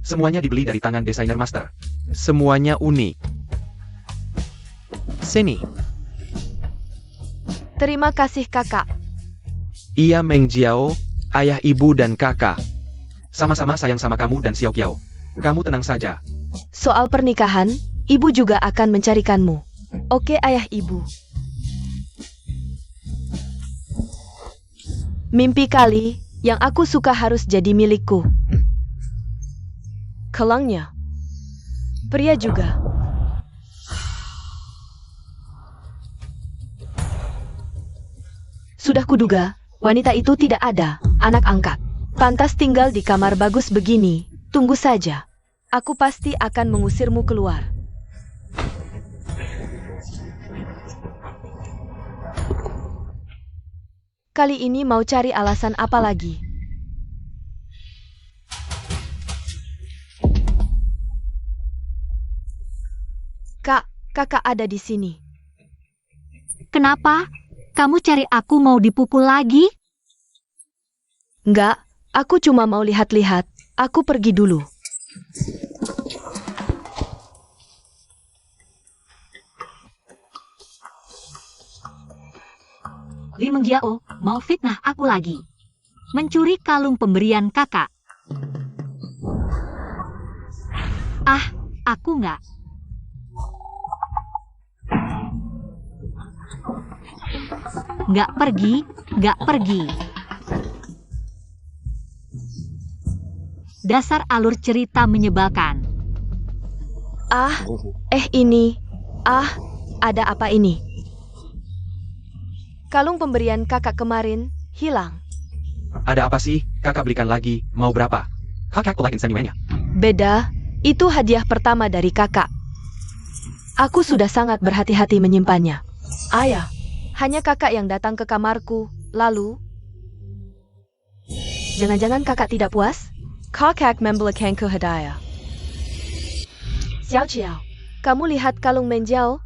Semuanya dibeli dari tangan desainer master. Semuanya unik. Sini. Terima kasih kakak. Ia Meng Jiao, ayah ibu dan kakak. Sama-sama sayang sama kamu dan Xiao Qiao. Kamu tenang saja. Soal pernikahan, ibu juga akan mencarikanmu. Oke ayah ibu. Mimpi kali, yang aku suka harus jadi milikku. Kelangnya. Pria juga. Sudah kuduga, wanita itu tidak ada anak angkat. Pantas tinggal di kamar bagus begini. Tunggu saja. Aku pasti akan mengusirmu keluar. Kali ini mau cari alasan apa lagi? Kak, kakak ada di sini. Kenapa? Kamu cari aku mau dipukul lagi? Enggak, aku cuma mau lihat-lihat. Aku pergi dulu. Li Mengjiao mau fitnah aku lagi. Mencuri kalung pemberian kakak. Ah, aku nggak. Nggak pergi, nggak pergi. Dasar alur cerita menyebalkan. Ini. Ada apa ini? Kalung pemberian kakak kemarin hilang. Ada apa sih? Kakak belikan lagi. Mau berapa? Kakak like insinuanya. Beda, itu hadiah pertama dari kakak. Aku sudah sangat berhati-hati menyimpannya. Ayah, hanya kakak yang datang ke kamarku, lalu... Jangan-jangan kakak tidak puas? Kakak membelikan ke hadiah. Xiao Qiao, kamu lihat kalung Menjiao?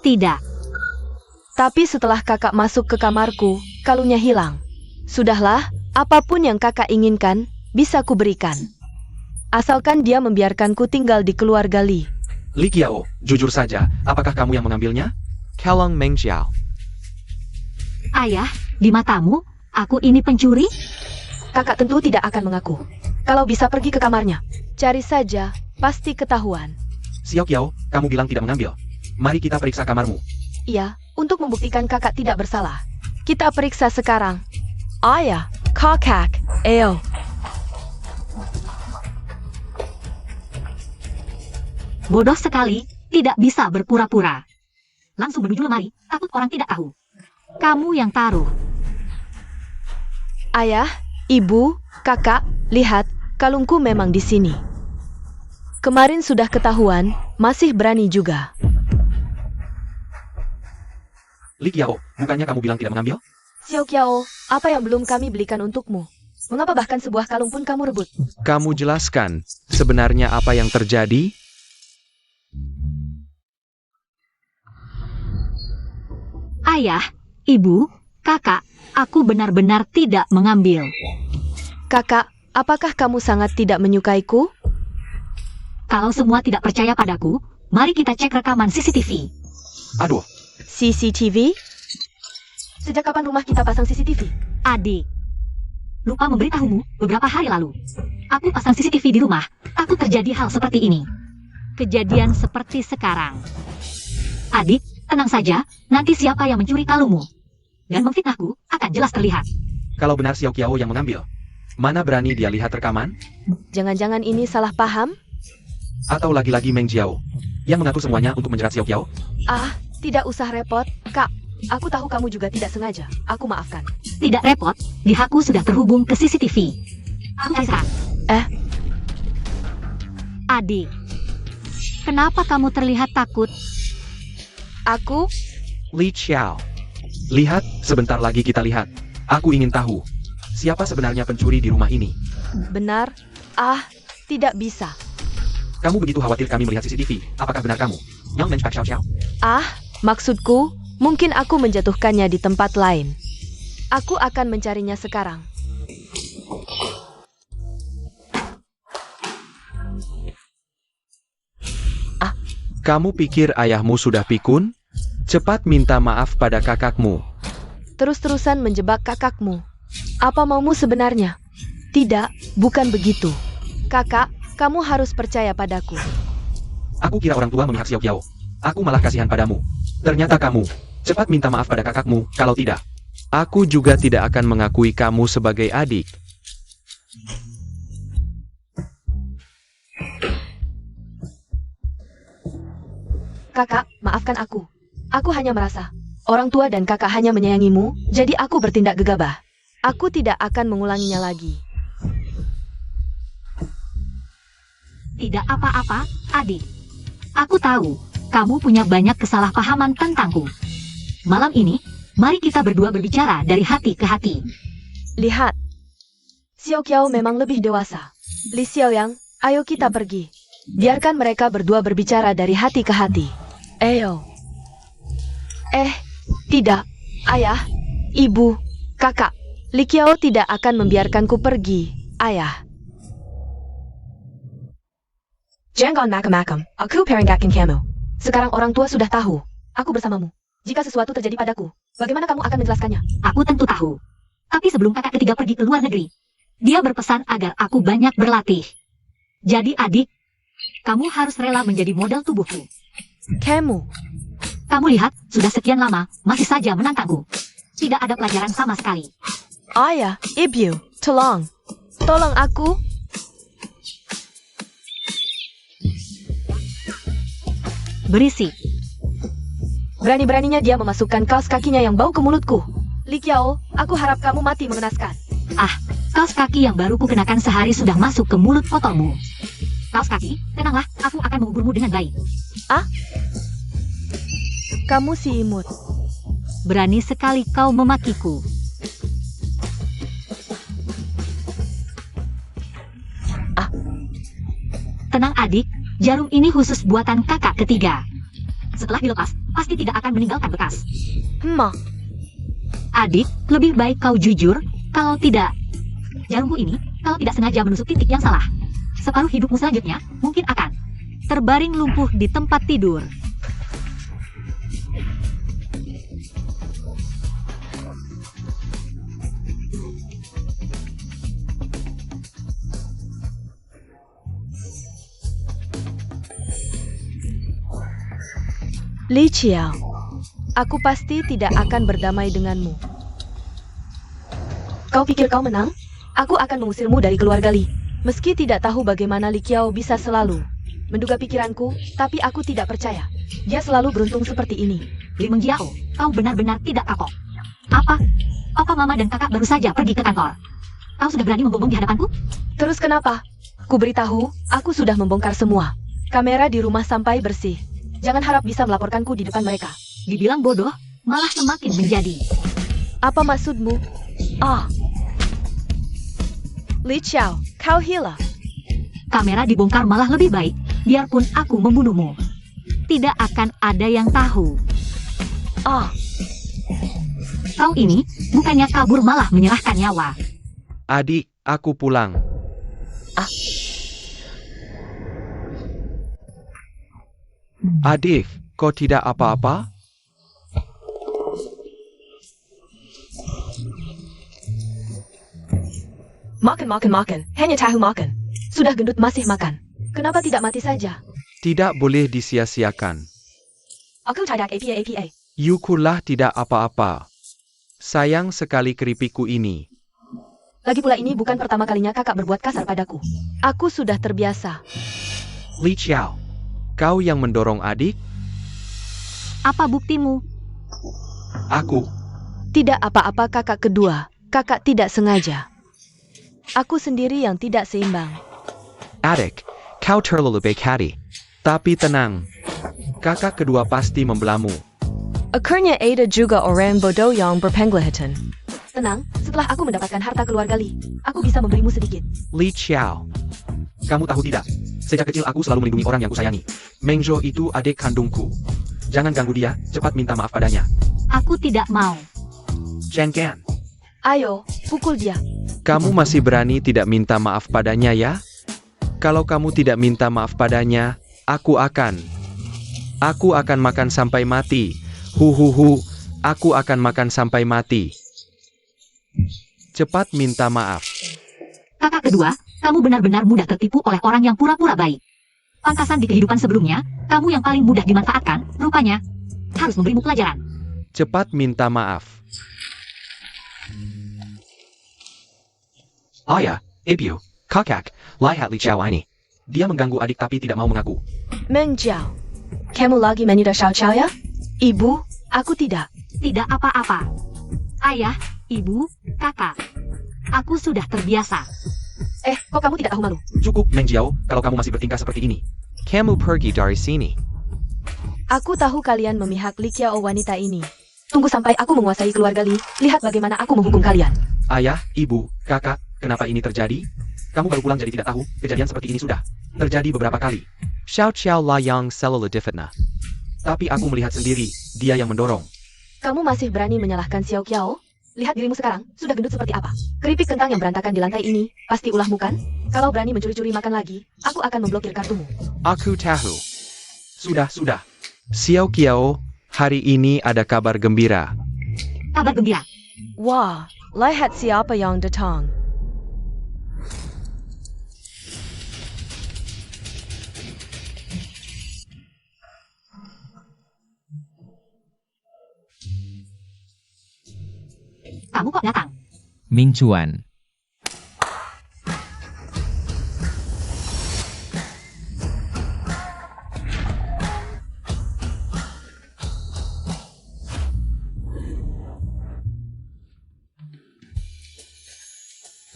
Tidak. Tapi setelah kakak masuk ke kamarku, kalungnya hilang. Sudahlah, apapun yang kakak inginkan, bisa kuberikan. Asalkan dia membiarkanku tinggal di keluarga Li. Li Qiao, jujur saja, apakah kamu yang mengambilnya? Kalung Mengjiao. Ayah, di matamu, aku ini pencuri? Kakak tentu tidak akan mengaku. Kalau bisa pergi ke kamarnya. Cari saja, pasti ketahuan. Xiao Qiao, kamu bilang tidak mengambil. Mari kita periksa kamarmu. Iya, untuk membuktikan kakak tidak bersalah. Kita periksa sekarang. Ayah, kakak, ayo. Bodoh sekali, tidak bisa berpura-pura. Langsung menuju lemari, takut orang tidak tahu. Kamu yang taruh. Ayah, ibu, kakak, lihat, kalungku memang di sini. Kemarin sudah ketahuan, masih berani juga. Li Qiao, bukannya kamu bilang tidak mengambil? Xiao Qiao, apa yang belum kami belikan untukmu? Mengapa bahkan sebuah kalung pun kamu rebut? Kamu jelaskan, sebenarnya apa yang terjadi? Ayah, ibu, kakak, aku benar-benar tidak mengambil. Kakak, apakah kamu sangat tidak menyukaiku? Kalau semua tidak percaya padaku, mari kita cek rekaman CCTV. Aduh, CCTV? Sejak kapan rumah kita pasang CCTV? Adik, lupa memberitahumu beberapa hari lalu. Aku pasang CCTV di rumah, takut terjadi hal seperti ini. Kejadian seperti sekarang. Adik, tenang saja, nanti siapa yang mencuri kalungmu dan memfitnahku akan jelas terlihat. kalau benar Xiao Qiao yang mengambil, mana berani dia lihat rekaman? Jangan-jangan ini salah paham? Atau lagi-lagi Meng Jiao yang mengatur semuanya untuk menjerat Xiao Qiao? Tidak usah repot, Kak. Aku tahu kamu juga tidak sengaja. Aku maafkan. Tidak repot, pihakku sudah terhubung ke CCTV. Aku cari sekarang. Adik, kenapa kamu terlihat takut? Aku? Li Qiao. Lihat, sebentar lagi kita lihat. Aku ingin tahu, siapa sebenarnya pencuri di rumah ini? Benar? Tidak bisa. Kamu begitu khawatir kami melihat CCTV. Apakah benar kamu? Yang mencetak Xiao Qiao? Maksudku, mungkin aku menjatuhkannya di tempat lain. Aku akan mencarinya sekarang. Kamu pikir ayahmu sudah pikun? Cepat minta maaf pada kakakmu. Terus-terusan menjebak kakakmu. Apa maumu sebenarnya? Tidak, bukan begitu. Kakak, kamu harus percaya padaku. Aku kira orang tua memihak Xiao Qiao. Aku malah kasihan padamu. Ternyata kamu. Cepat minta maaf pada kakakmu, kalau tidak. Aku juga tidak akan mengakui kamu sebagai adik. Kakak, maafkan aku. Aku hanya merasa, orang tua dan kakak hanya menyayangimu, jadi aku bertindak gegabah. Aku tidak akan mengulanginya lagi. Tidak apa-apa, adik. Aku tahu, kamu punya banyak kesalahpahaman tentangku. Malam ini, mari kita berdua berbicara dari hati ke hati. Lihat. Xiao Qiao memang lebih dewasa. Li Xiaoyang, ayo kita pergi. Biarkan mereka berdua berbicara dari hati ke hati. Ayo. Tidak. Ayah, ibu, kakak. Li Qiao tidak akan membiarkanku pergi, ayah. Jangan macam-macam, aku peringatkan kamu. Sekarang orang tua sudah tahu, aku bersamamu. Jika sesuatu terjadi padaku, bagaimana kamu akan menjelaskannya? Aku tentu tahu. Tapi sebelum kakak ketiga pergi ke luar negeri, dia berpesan agar aku banyak berlatih. Jadi adik, kamu harus rela menjadi model tubuhku. Kamu lihat, sudah sekian lama, masih saja menantangku. Tidak ada pelajaran sama sekali. Ayah, ibu, tolong. Tolong aku. Berisik. Berani-beraninya dia memasukkan kaos kakinya yang bau ke mulutku. Li Qiao, aku harap kamu mati mengenaskan. Kaos kaki yang baru kukenakan sehari sudah masuk ke mulut kotormu. Kaos kaki, tenanglah, aku akan menguburmu dengan baik. Kamu si imut. Berani sekali kau memakiku. Tenang adik, jarum ini khusus buatan kakak ketiga. Setelah dilepas, pasti tidak akan meninggalkan bekas. Adik, lebih baik kau jujur, kalau tidak. Jarumku ini, kalau tidak sengaja menusuk titik yang salah, separuh hidupmu selanjutnya mungkin akan terbaring lumpuh di tempat tidur. Li Qiao, aku pasti tidak akan berdamai denganmu. Kau pikir kau menang? Aku akan mengusirmu dari keluarga Li. Meski tidak tahu bagaimana Li Qiao bisa selalu menduga pikiranku, tapi aku tidak percaya. Dia selalu beruntung seperti ini. Li Mengjiao, kau benar-benar tidak kapok. Apa? Papa, mama, dan kakak baru saja pergi ke kantor. Kau sudah berani membohong di hadapanku? Terus kenapa? Ku beritahu, aku sudah membongkar semua. Kamera di rumah sampai bersih. Jangan harap bisa melaporkanku di depan mereka. Dibilang bodoh, malah semakin menjadi. Apa maksudmu? Li Qiao, kau gila. Kamera dibongkar malah lebih baik, biarpun aku membunuhmu. Tidak akan ada yang tahu. Kau ini, bukannya kabur malah menyerahkan nyawa. Adik, aku pulang. Adik, kau tidak apa-apa? Makan. Hanya tahu makan. Sudah gendut masih makan. Kenapa tidak mati saja? Tidak boleh disia-siakan. Aku tidak apa. Yukulah tidak apa-apa. Sayang sekali keripikku ini. Lagi pula ini bukan pertama kalinya kakak berbuat kasar padaku. Aku sudah terbiasa. Li Qiao. Kau yang mendorong adik? Apa buktimu? Aku. Tidak apa-apa kakak kedua. Kakak tidak sengaja. Aku sendiri yang tidak seimbang. Adik, kau terlalu baik hati. Tapi tenang. Kakak kedua pasti membelamu. Akhirnya ada juga orang bodoh yang berpenglihatan. Tenang, setelah aku mendapatkan harta keluarga Li, aku bisa memberimu sedikit. Li Qiao. Kamu tahu tidak? Sejak kecil aku selalu melindungi orang yang kusayangi. Meng Zhou itu adik kandungku. Jangan ganggu dia, cepat minta maaf padanya. Aku tidak mau. Chen Gan. Ayo, pukul dia. Kamu masih berani tidak minta maaf padanya ya? Kalau kamu tidak minta maaf padanya, aku akan makan sampai mati. Aku akan makan sampai mati. Cepat minta maaf. Kakak kedua, kamu benar-benar mudah tertipu oleh orang yang pura-pura baik. Pantasan di kehidupan sebelumnya, kamu yang paling mudah dimanfaatkan, rupanya. Harus memberimu pelajaran. Cepat minta maaf. Ayah, Ibu, kakak, lihat Li Xiao ini. Dia mengganggu adik tapi tidak mau mengaku. Meng Jiao, kamu lagi menyudah Xiao Xiao ya? Ibu, aku tidak. Tidak apa-apa. Ayah, ibu, kakak. Aku sudah terbiasa. Kok kamu tidak tahu malu? Cukup, Meng Jiao, kalau kamu masih bertingkah seperti ini. Kamu pergi dari sini. Aku tahu kalian memihak Li Qiao wanita ini. Tunggu sampai aku menguasai keluarga Li, lihat bagaimana aku menghukum kalian. Ayah, ibu, kakak, kenapa ini terjadi? Kamu baru pulang jadi tidak tahu, kejadian seperti ini sudah terjadi beberapa kali. Xiao Xiao La Yang selalu difitnah. Tapi aku melihat sendiri, dia yang mendorong. Kamu masih berani menyalahkan Xiao Qiao? Lihat dirimu sekarang, sudah gendut seperti apa? Keripik kentang yang berantakan di lantai ini, pasti ulahmu kan? Kalau berani mencuri-curi makan lagi, aku akan memblokir kartumu. Aku tahu. Sudah. Xiao Qiao, hari ini ada kabar gembira. Kabar gembira. Wah, lihat siapa yang datang. Kamu kok datang? Ming Chuan.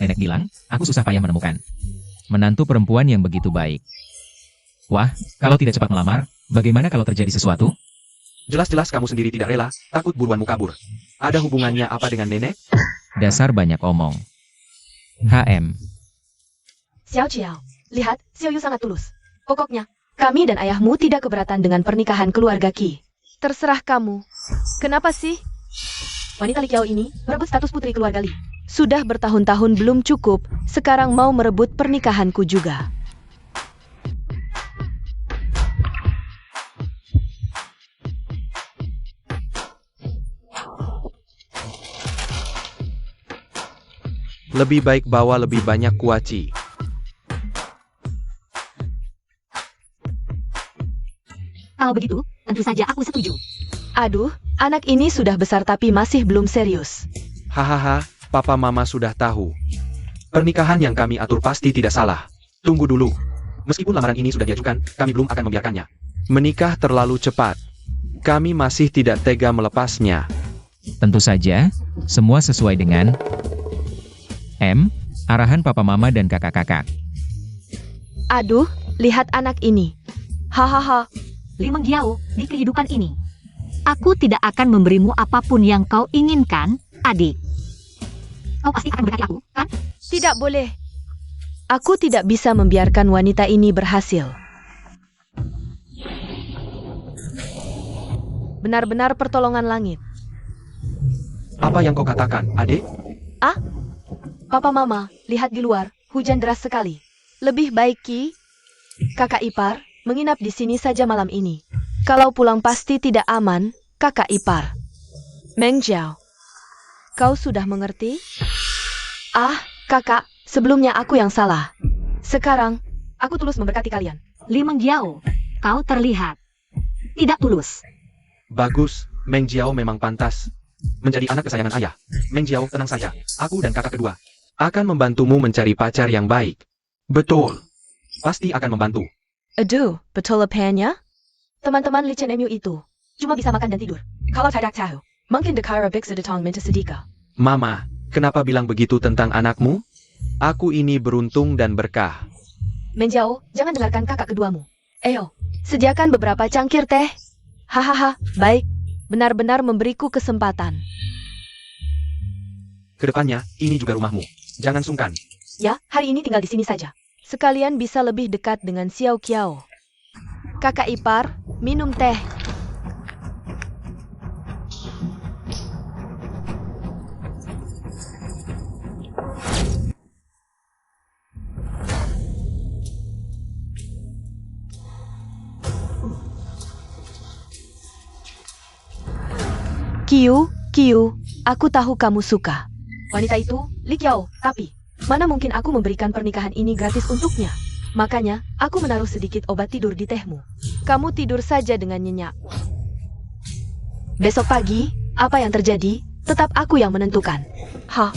Nenek bilang, aku susah payah menemukan menantu perempuan yang begitu baik. Wah, kalau tidak cepat melamar, bagaimana kalau terjadi sesuatu? Jelas-jelas kamu sendiri tidak rela, takut buruanmu kabur. Ada hubungannya apa dengan nenek? Dasar banyak omong. HM. Xiao Qiao, lihat, Xiao Yu sangat tulus. Pokoknya, kami dan ayahmu tidak keberatan dengan pernikahan keluarga Qi. Terserah kamu. Kenapa sih? Wanita Li Qiao ini merebut status putri keluarga Li. Sudah bertahun-tahun belum cukup, sekarang mau merebut pernikahanku juga. Lebih baik bawa lebih banyak kuaci. Kalau begitu, tentu saja aku setuju. Aduh, anak ini sudah besar tapi masih belum serius. Hahaha, papa mama sudah tahu. Pernikahan yang kami atur pasti tidak salah. Tunggu dulu. Meskipun lamaran ini sudah diajukan, kami belum akan membiarkannya. Menikah terlalu cepat. Kami masih tidak tega melepasnya. Tentu saja, semua sesuai dengan arahan papa mama dan kakak-kakak. Aduh, lihat anak ini. Hahaha. Li Mengjiao, di kehidupan ini, aku tidak akan memberimu apapun yang kau inginkan, adik. Kau pasti akan mendekati aku, kan? Tidak boleh. Aku tidak bisa membiarkan wanita ini berhasil. Benar-benar pertolongan langit. Apa yang kau katakan, adik? Papa Mama, lihat di luar, hujan deras sekali. Lebih baik Qi, kakak ipar, menginap di sini saja malam ini. Kalau pulang pasti tidak aman, kakak ipar. Meng Jiao, kau sudah mengerti? Kakak, sebelumnya aku yang salah. Sekarang, aku tulus memberkati kalian. Li Mengjiao, kau terlihat tidak tulus. Bagus, Meng Jiao memang pantas menjadi anak kesayangan ayah. Meng Jiao, tenang saja. Aku dan kakak kedua Akan membantumu mencari pacar yang baik. betul. Pasti akan membantu. Aduh, betul apanya? Teman-teman Li Chen Mu itu cuma bisa makan dan tidur. Kalau tidak tahu, mungkin Dekara Bix datang minta sedikit. Mama, kenapa bilang begitu tentang anakmu? Aku ini beruntung dan berkah. Meng Jiao, jangan dengarkan kakak keduamu. Ayo, sediakan beberapa cangkir teh. Hahaha, baik. Benar-benar memberiku kesempatan. Kedepannya, ini juga rumahmu. Jangan sungkan. Ya, hari ini tinggal di sini saja. Sekalian bisa lebih dekat dengan Xiao Qiao. Kakak ipar, minum teh. Kiu, aku tahu kamu suka. wanita itu, Li Qiao, tapi mana mungkin aku memberikan pernikahan ini gratis untuknya? Makanya, aku menaruh sedikit obat tidur di tehmu. Kamu tidur saja dengan nyenyak. Besok pagi, apa yang terjadi, tetap aku yang menentukan. Hah?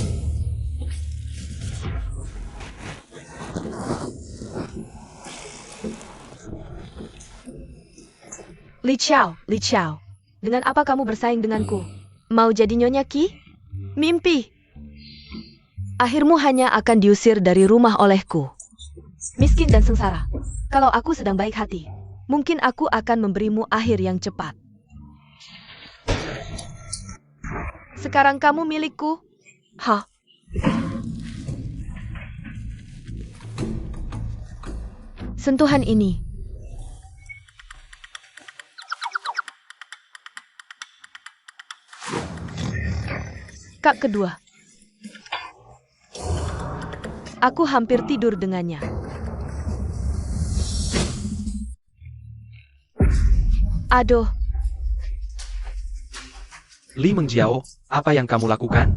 Li Qiao, dengan apa kamu bersaing denganku? Mau jadi Nyonya Qi? Mimpi. Akhirmu hanya akan diusir dari rumah olehku. Miskin dan sengsara. Kalau aku sedang baik hati, mungkin aku akan memberimu akhir yang cepat. Sekarang kamu milikku. Hah? Sentuhan ini. Kak kedua. Aku hampir tidur dengannya. Aduh, Li Mengjiao, apa yang kamu lakukan?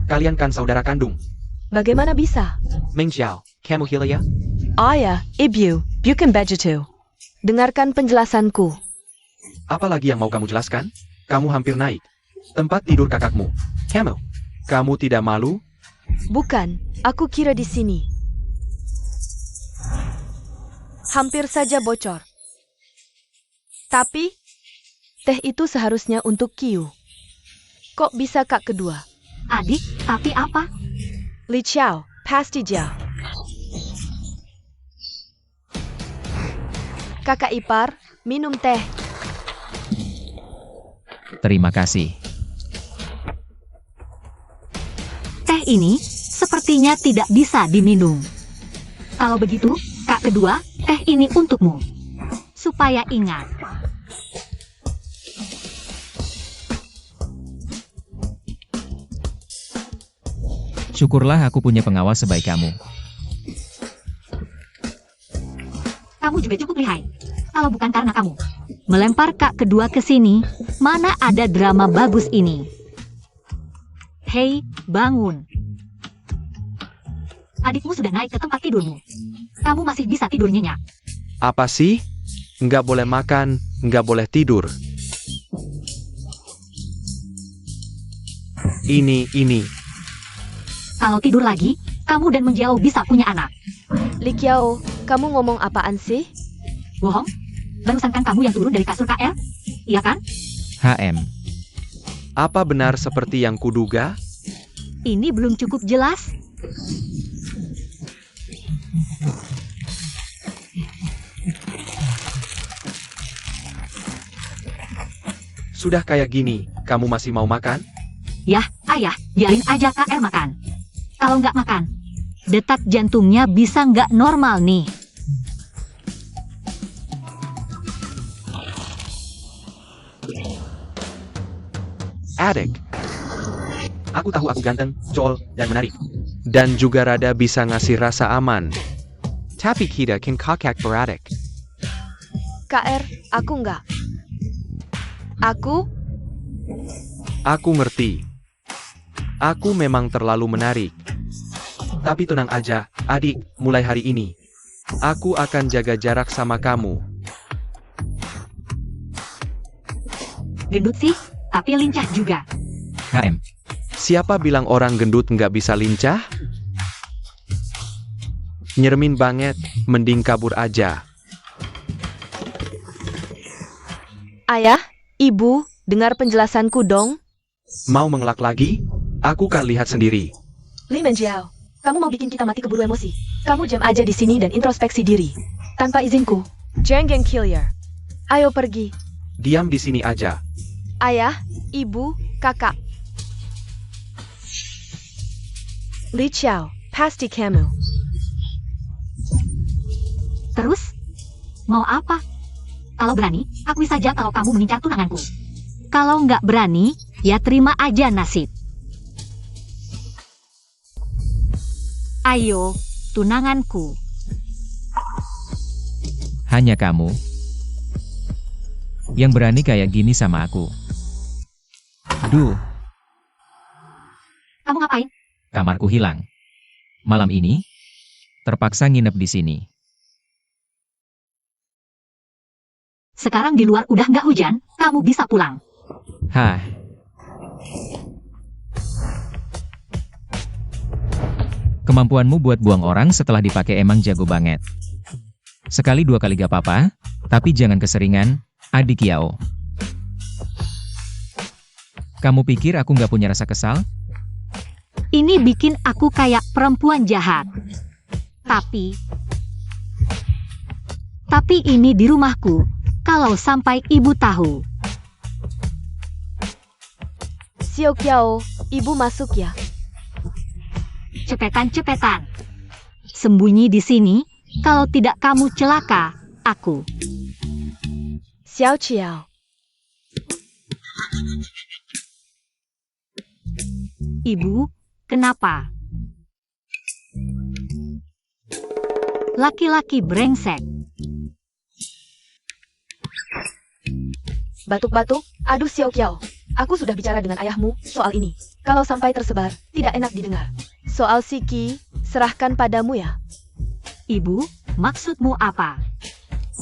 Kalian kan saudara kandung. bagaimana bisa? Mengjiao, kamu gila ya? Ayah, ibu, bukan begitu. Dengarkan penjelasanku. Apa lagi yang mau kamu jelaskan? Kamu hampir naik tempat tidur kakakmu. Kamu tidak malu? Bukan, aku kira di sini. Hampir saja bocor. Tapi, teh itu seharusnya untuk Qiu. Kok bisa kak kedua? Adik, tapi apa? Li Qiao, pasti Jiao. Kakak ipar, minum teh. Terima kasih. Teh ini sepertinya tidak bisa diminum. Kalau begitu, kak kedua, teh ini untukmu. Supaya ingat. Syukurlah aku punya pengawas sebaik kamu. Kamu juga cukup lihai. Kalau bukan karena kamu melempar kak kedua ke sini, mana ada drama bagus ini? Hei, bangun. Adikmu sudah naik ke tempat tidurmu. Kamu masih bisa tidur nyenyak. Apa sih? Nggak boleh makan, nggak boleh tidur. Ini. Kalau tidur lagi, kamu dan Menjiao bisa punya anak. Li Qiao, kamu ngomong apaan sih? Bohong? Barusan kan kamu yang turun dari kasur KL? Iya kan? HM. Apa benar seperti yang kuduga? Ini belum cukup jelas. Sudah kayak gini, kamu masih mau makan? Yah, ayah, biarin aja KL makan. Kalau nggak makan, detak jantungnya bisa nggak normal nih. Adik. Aku tahu aku ganteng, col, dan menarik. Dan juga rada bisa ngasih rasa aman. Tapi kita kan kakak beradik. KR, aku enggak. Aku ngerti. Aku memang terlalu menarik. Tapi tenang aja, adik, mulai hari ini. Aku akan jaga jarak sama kamu. Gendut sih, tapi lincah juga. HM. Siapa bilang orang gendut nggak bisa lincah? Nyermin banget, mending kabur aja. Ayah, ibu, dengar penjelasanku dong. Mau mengelak lagi? Aku kan lihat sendiri. Li Menjiao, kamu mau bikin kita mati keburu emosi. Kamu jam aja di sini dan introspeksi diri. Tanpa izinku. Zhang Killer. Ayo pergi. Diam di sini aja. Ayah, ibu, kakak. Li Qiao, pasti kamu. Terus, mau apa? Kalau berani, akui saja kalau kamu mengincar tunanganku. Kalau nggak berani, ya terima aja nasib. Ayo, tunanganku. Hanya kamu yang berani kayak gini sama aku. Duh, Kamu ngapain? kamarku hilang. Malam ini, terpaksa nginep di sini. Sekarang di luar udah nggak hujan, kamu bisa pulang. Hah. Kemampuanmu buat buang orang setelah dipakai emang jago banget. Sekali dua kali gak apa-apa, tapi jangan keseringan, adik Yao. Kamu pikir aku gak punya rasa kesal? Ini bikin aku kayak perempuan jahat. Tapi ini di rumahku. Kalau sampai ibu tahu. Xiao Qiao, ibu masuk ya. Cepetan. Sembunyi di sini. Kalau tidak kamu celaka, aku. Xiao Qiao. Ibu, kenapa? Laki-laki brengsek. Batuk-batuk, aduh Xiao Qiao. Aku sudah bicara dengan ayahmu soal ini. Kalau sampai tersebar, tidak enak didengar. Soal Siki, serahkan padamu ya. Ibu, maksudmu apa?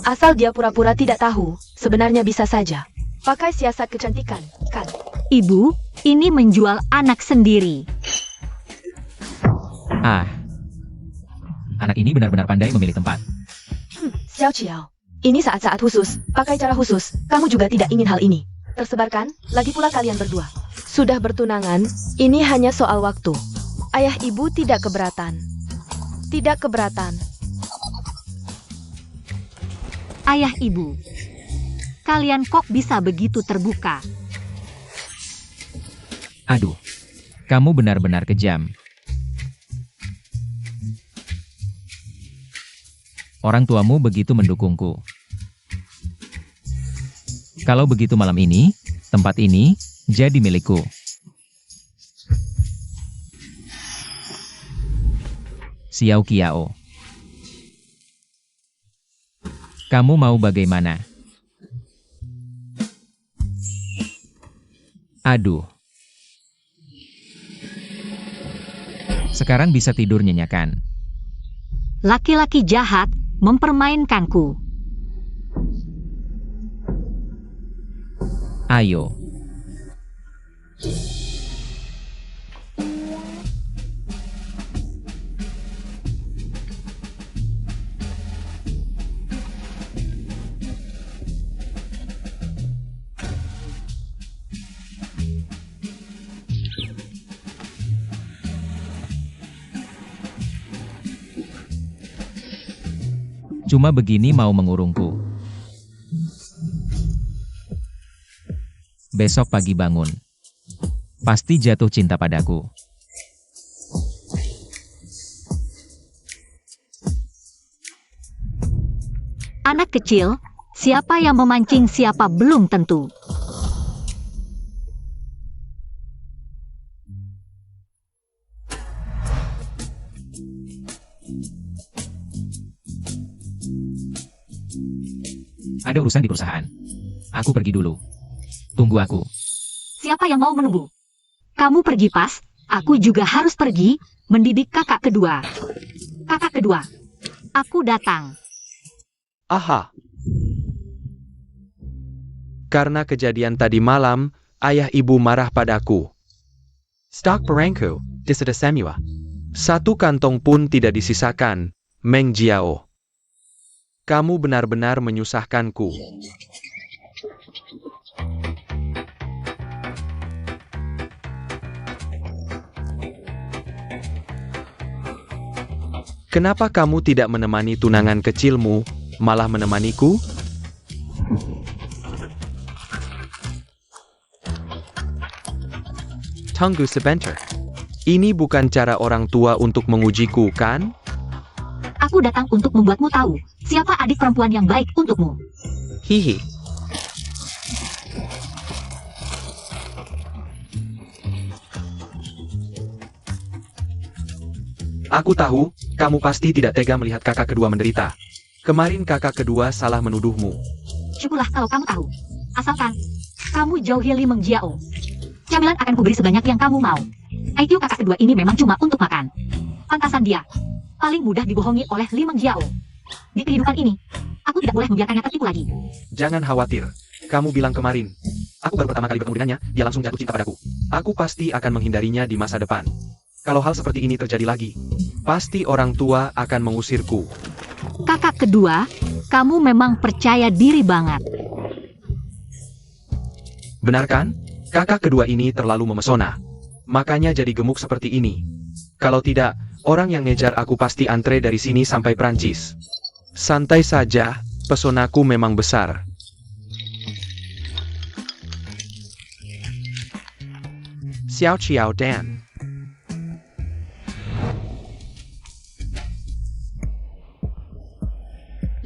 Asal dia pura-pura tidak tahu, sebenarnya bisa saja. Pakai siasat kecantikan, kan? Ibu, ini menjual anak sendiri. Ah. Anak ini benar-benar pandai memilih tempat. Xiao Qiao. Ini saat-saat khusus, pakai cara khusus. Kamu juga tidak ingin hal ini. Tersebarkan, lagi pula kalian berdua. Sudah bertunangan, ini hanya soal waktu. Ayah ibu tidak keberatan. Tidak keberatan. Ayah ibu, kalian kok bisa begitu terbuka? Aduh, kamu benar-benar kejam. Orang tuamu begitu mendukungku. Kalau begitu malam ini, tempat ini jadi milikku. Xiao Qiao. Kamu mau bagaimana? Aduh. Sekarang bisa tidur nyenyakan. Laki-laki jahat mempermainkanku. Ayo. Cuma begini mau mengurungku. Besok pagi bangun. Pasti jatuh cinta padaku. Anak kecil, siapa yang memancing siapa belum tentu. Ada urusan di perusahaan. Aku pergi dulu. Tunggu aku. Siapa yang mau menunggu? Kamu pergi pas, aku juga harus pergi, mendidik kakak kedua. Kakak kedua, aku datang. Aha. Karena kejadian tadi malam, ayah ibu marah padaku. Stok barangku, disada semua. Satu kantong pun tidak disisakan, Meng Jiao. Kamu benar-benar menyusahkanku. Kenapa kamu tidak menemani tunangan kecilmu, malah menemaniku? Tunggu sebentar. Ini bukan cara orang tua untuk mengujiku, kan? Aku datang untuk membuatmu tahu, siapa adik perempuan yang baik untukmu. Hihi. Aku tahu, kamu pasti tidak tega melihat kakak kedua menderita. Kemarin kakak kedua salah menuduhmu. Syukurlah kalau kamu tahu. Asalkan kamu jauhi Li Meng Jiao. Camilan akan kuberi sebanyak yang kamu mau. IQ kakak kedua ini memang cuma untuk makan. Pantasan dia paling mudah dibohongi oleh Li Mengjiao. Di kehidupan ini, aku tidak boleh membiarkannya tertipu lagi. Jangan khawatir. Kamu bilang kemarin. Aku baru pertama kali bertemu dengannya, dia langsung jatuh cinta padaku. Aku pasti akan menghindarinya di masa depan. Kalau hal seperti ini terjadi lagi, pasti orang tua akan mengusirku. Kakak kedua, kamu memang percaya diri banget. Benar kan? Kakak kedua ini terlalu memesona. Makanya jadi gemuk seperti ini. Kalau tidak, orang yang ngejar aku pasti antre dari sini sampai Prancis. Santai saja, pesonaku memang besar. Xiao Xiao Dan.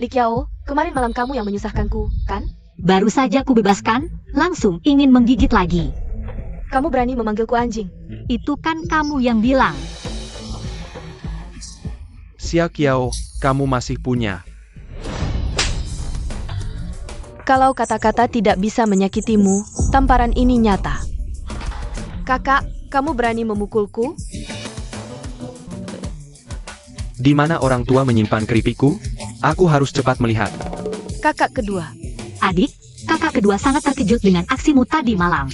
Li Qiao, kemarin malam kamu yang menyusahkanku, kan? Baru saja kubebaskan, langsung ingin menggigit lagi. Kamu berani memanggilku anjing. Itu kan kamu yang bilang. Xia Qiao, kamu masih punya. Kalau kata-kata tidak bisa menyakitimu, tamparan ini nyata. Kakak, kamu berani memukulku? Di mana orang tua menyimpan keripikku? Aku harus cepat melihat. Kakak kedua. Adik, kakak kedua sangat terkejut dengan aksimu tadi malam.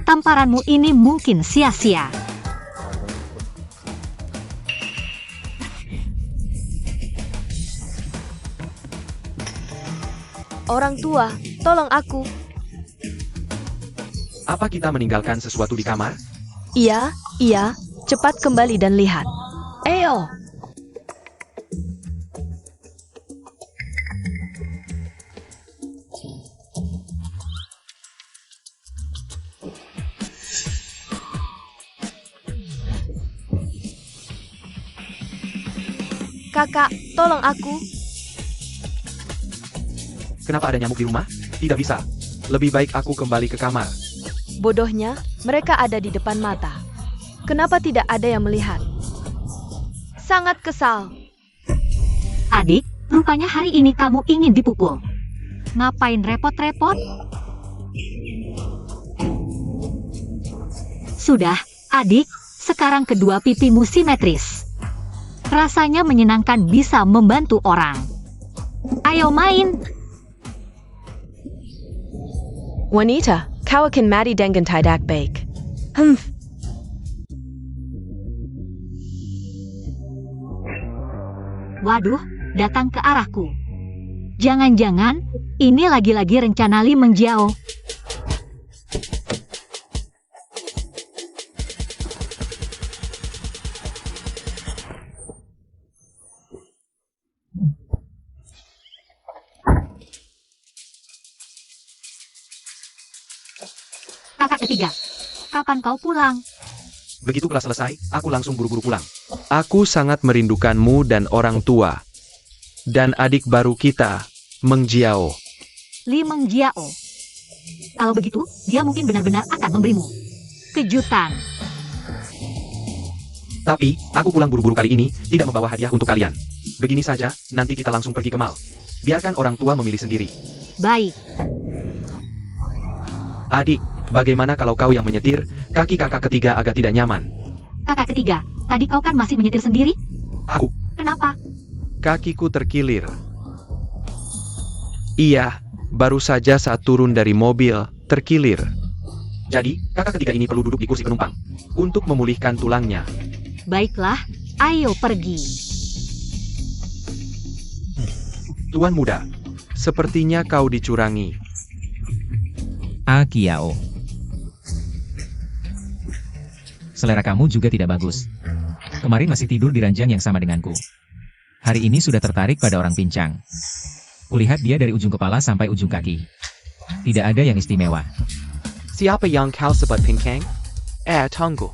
Tamparanmu ini mungkin sia-sia. Orang tua, tolong aku. Apa kita meninggalkan sesuatu di kamar? Iya, cepat kembali dan lihat. Ayo. Kakak, tolong aku. Kenapa ada nyamuk di rumah? Tidak bisa. Lebih baik aku kembali ke kamar. Bodohnya, mereka ada di depan mata. Kenapa tidak ada yang melihat? Sangat kesal. Adik, rupanya hari ini kamu ingin dipukul. Ngapain repot-repot? Sudah, adik, sekarang kedua pipimu simetris. Rasanya menyenangkan bisa membantu orang. Ayo main. Wanita, kau akan mati dengan tidak baik. Waduh, datang ke arahku. Jangan-jangan, ini lagi-lagi rencana Li Mengjiao. Kakak ketiga, kapan kau pulang? Begitu kelas selesai, aku langsung buru-buru pulang. Aku sangat merindukanmu dan orang tua. Dan adik baru kita, Mengjiao. Li Mengjiao. Kalau begitu, dia mungkin benar-benar akan memberimu kejutan. Tapi, aku pulang buru-buru kali ini, tidak membawa hadiah untuk kalian. Begini saja, nanti kita langsung pergi ke mall. Biarkan orang tua memilih sendiri. Baik. Adik, bagaimana kalau kau yang menyetir? Kaki kakak ketiga agak tidak nyaman. Kakak ketiga, tadi kau kan masih menyetir sendiri? Aku, Kenapa? Kakiku terkilir. Iya, baru saja saat turun dari mobil, terkilir. jadi, kakak ketiga ini perlu duduk di kursi penumpang. Untuk memulihkan tulangnya. Baiklah, ayo pergi. Tuan muda, Sepertinya kau dicurangi. Qiao. Selera kamu juga tidak bagus. Kemarin masih tidur di ranjang yang sama denganku. Hari ini sudah tertarik pada orang pincang. Kulihat dia dari ujung kepala sampai ujung kaki. Tidak ada yang istimewa. Siapa yang kau sebut pinkang? Tunggu.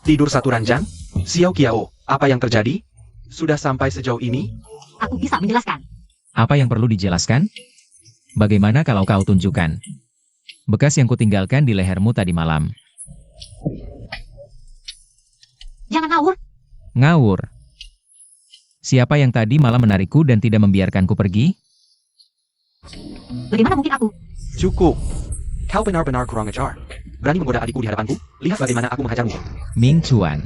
Tidur satu ranjang? Xiao Qiao, apa yang terjadi? Sudah sampai sejauh ini? Aku bisa menjelaskan. Apa yang perlu dijelaskan? Bagaimana kalau kau tunjukkan? Bekas yang kutinggalkan di lehermu tadi malam. Jangan ngawur. Ngawur. Siapa yang tadi malam menarikku dan tidak membiarkanku pergi? Bagaimana mungkin aku? Cukup. Kau benar-benar kurang ajar. Berani menggoda adikku di hadapanku? Lihat bagaimana aku menghajarmu. Ming Chuan.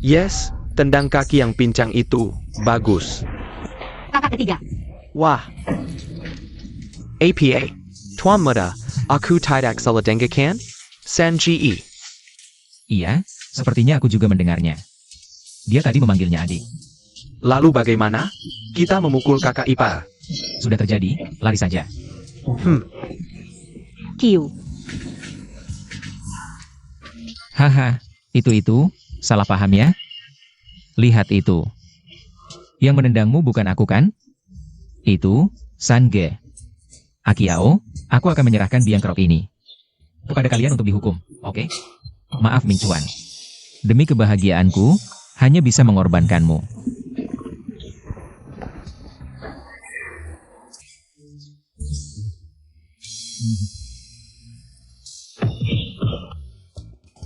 Yes, tendang kaki yang pincang itu. Bagus. Kakak ketiga. Wah. APA. Tuan muda, aku tidak salah dengar kan? Sanji. Iya, sepertinya aku juga mendengarnya. Dia tadi memanggilnya adik. Lalu bagaimana? Kita memukul kakak ipar. Sudah terjadi, lari saja. Q. Haha, itu, salah paham ya? Lihat itu. Yang menendangmu bukan aku kan? Itu, Sange. Akiao, aku akan menyerahkan biang kerok ini kepada kalian untuk dihukum, oke? Maaf Ming Chuan. Demi kebahagiaanku, hanya bisa mengorbankanmu.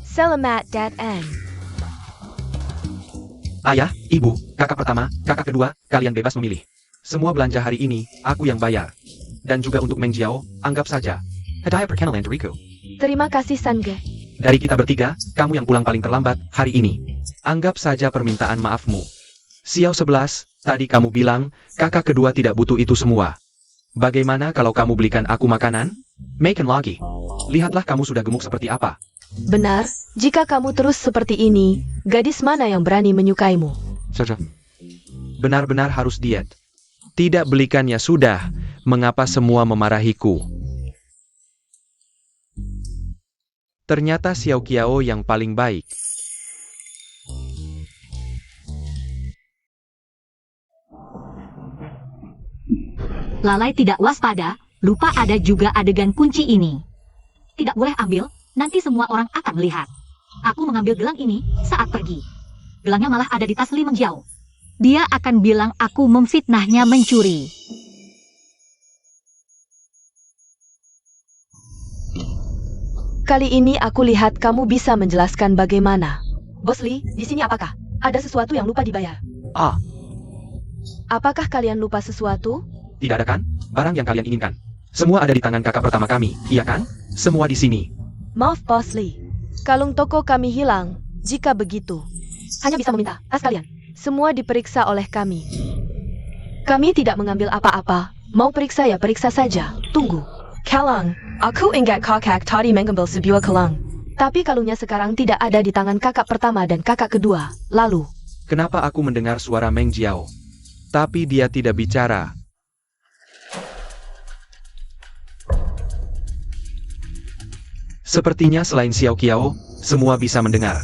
Selamat datang. Ayah, ibu, kakak pertama, kakak kedua, kalian bebas memilih. Semua belanja hari ini, aku yang bayar. Dan juga untuk Meng Jiao, anggap saja. Hadiah perkenalan dariku. Terima kasih Sange. Dari kita bertiga, kamu yang pulang paling terlambat hari ini. Anggap saja permintaan maafmu. Xiao 11, tadi kamu bilang, kakak kedua tidak butuh itu semua. Bagaimana kalau kamu belikan aku makanan? Makan lagi. Lihatlah kamu sudah gemuk seperti apa. Benar, jika kamu terus seperti ini, gadis mana yang berani menyukaimu? Benar-benar harus diet. Tidak belikannya sudah. Mengapa semua memarahiku? Ternyata Xiao Qiao yang paling baik. Lalai tidak waspada, lupa ada juga adegan kunci ini. Tidak boleh ambil, nanti semua orang akan melihat. Aku mengambil gelang ini saat pergi. Gelangnya malah ada di tas Li Mengjiao. Dia akan bilang aku memfitnahnya mencuri. Kali ini aku lihat kamu bisa menjelaskan bagaimana. Bos Li, di sini apakah? Ada sesuatu yang lupa dibayar. Ah, Apakah kalian lupa sesuatu? tidak ada kan? Barang yang kalian inginkan. Semua ada di tangan kakak pertama kami, iya kan? Semua di sini. Maaf Bos Li, kalung toko kami hilang. Jika begitu, hanya bisa meminta tas kalian. Semua diperiksa oleh kami. Kami tidak mengambil apa-apa. Mau periksa ya periksa saja. Tunggu. Kalang, aku ingat kakak tadi mengambil sebuah kalang. Tapi kalungnya sekarang tidak ada di tangan kakak pertama dan kakak kedua. Lalu, Kenapa aku mendengar suara Meng Jiao? Tapi dia tidak bicara. Sepertinya selain Xiao Qiao, semua bisa mendengar.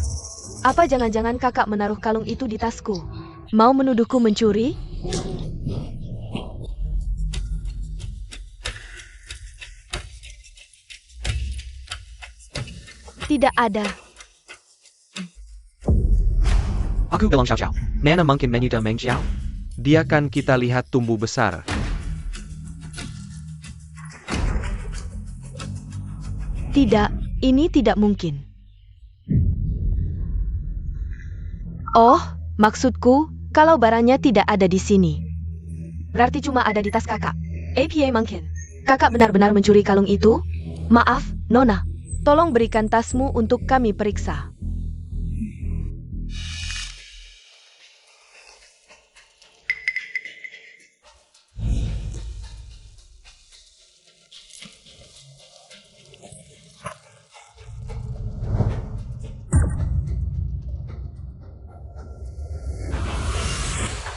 apa jangan-jangan kakak menaruh kalung itu di tasku? Mau menuduhku mencuri? Tidak ada. Aku bilang Xiao Xiao. Mana mungkin menyudah Meng Jiao? Dia kan kita lihat tumbuh besar. Tidak, ini tidak mungkin. Oh, maksudku, kalau barangnya tidak ada di sini. Berarti cuma ada di tas kakak. APA mungkin. Kakak benar-benar mencuri kalung itu? Maaf, Nona. Tolong berikan tasmu untuk kami periksa.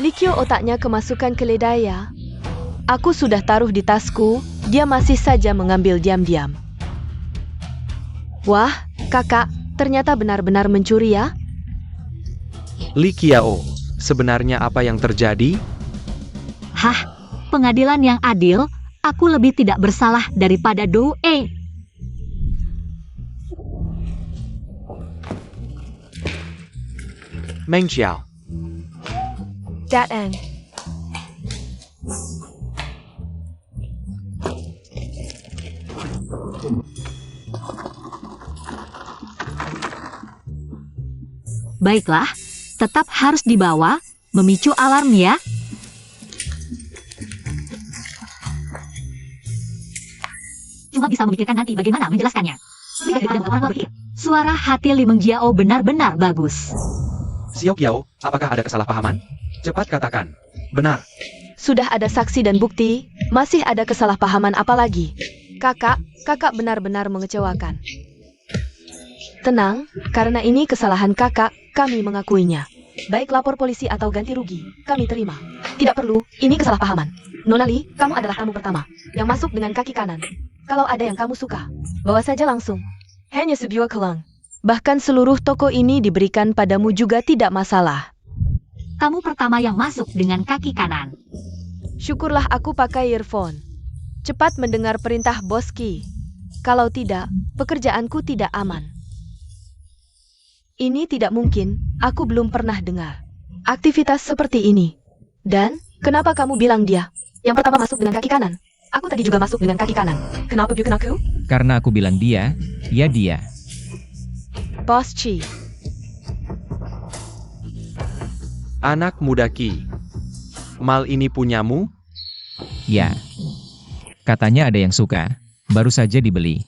Likio otaknya kemasukan keledai ya. Aku sudah taruh di tasku, dia masih saja mengambil diam-diam. Wah, kakak, ternyata benar-benar mencuri ya? Li Qiao, sebenarnya apa yang terjadi? Hah, pengadilan yang adil, aku lebih tidak bersalah daripada Dou E. Meng Jiao. Datang. Baiklah, tetap harus dibawa, memicu alarm ya. Cuma bisa memikirkan nanti bagaimana menjelaskannya. Lebih daripada orang berpikir. Suara hati Li Mengjiao benar-benar bagus. Xiao Qiao, apakah ada kesalahpahaman? Cepat katakan. Benar. Sudah ada saksi dan bukti, masih ada kesalahpahaman apa lagi? Kakak benar-benar mengecewakan. Tenang, karena ini kesalahan kakak, kami mengakuinya. Baik lapor polisi atau ganti rugi, kami terima. Tidak perlu, ini kesalahpahaman. Nona Li, kamu adalah tamu pertama, yang masuk dengan kaki kanan. Kalau ada yang kamu suka, bawa saja langsung. Hanya sebuah kelang. Bahkan seluruh toko ini diberikan padamu juga tidak masalah. Kamu pertama yang masuk dengan kaki kanan. Syukurlah aku pakai earphone. Cepat mendengar perintah Boski. Kalau tidak, pekerjaanku tidak aman. Ini tidak mungkin, aku belum pernah dengar aktivitas seperti ini. Dan, kenapa kamu bilang dia? Yang pertama masuk dengan kaki kanan. Aku tadi juga masuk dengan kaki kanan. Kenapa bukan aku? Karena aku bilang dia, ya dia. Bos Chi. Anak muda Ki. Mal ini punyamu? Ya. Katanya ada yang suka, baru saja dibeli.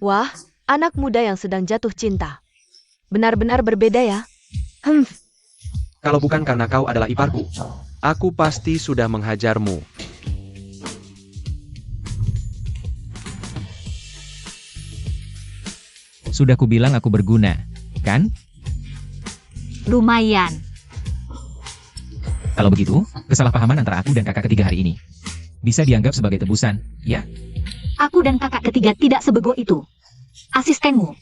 Wah, anak muda yang sedang jatuh cinta. Benar-benar berbeda ya. Kalau bukan karena kau adalah iparku. Aku pasti sudah menghajarmu. Sudah kubilang aku berguna, kan? Lumayan. Kalau begitu, kesalahpahaman antara aku dan kakak ketiga hari ini bisa dianggap sebagai tebusan, ya? Aku dan kakak ketiga tidak sebego itu. Asistenmu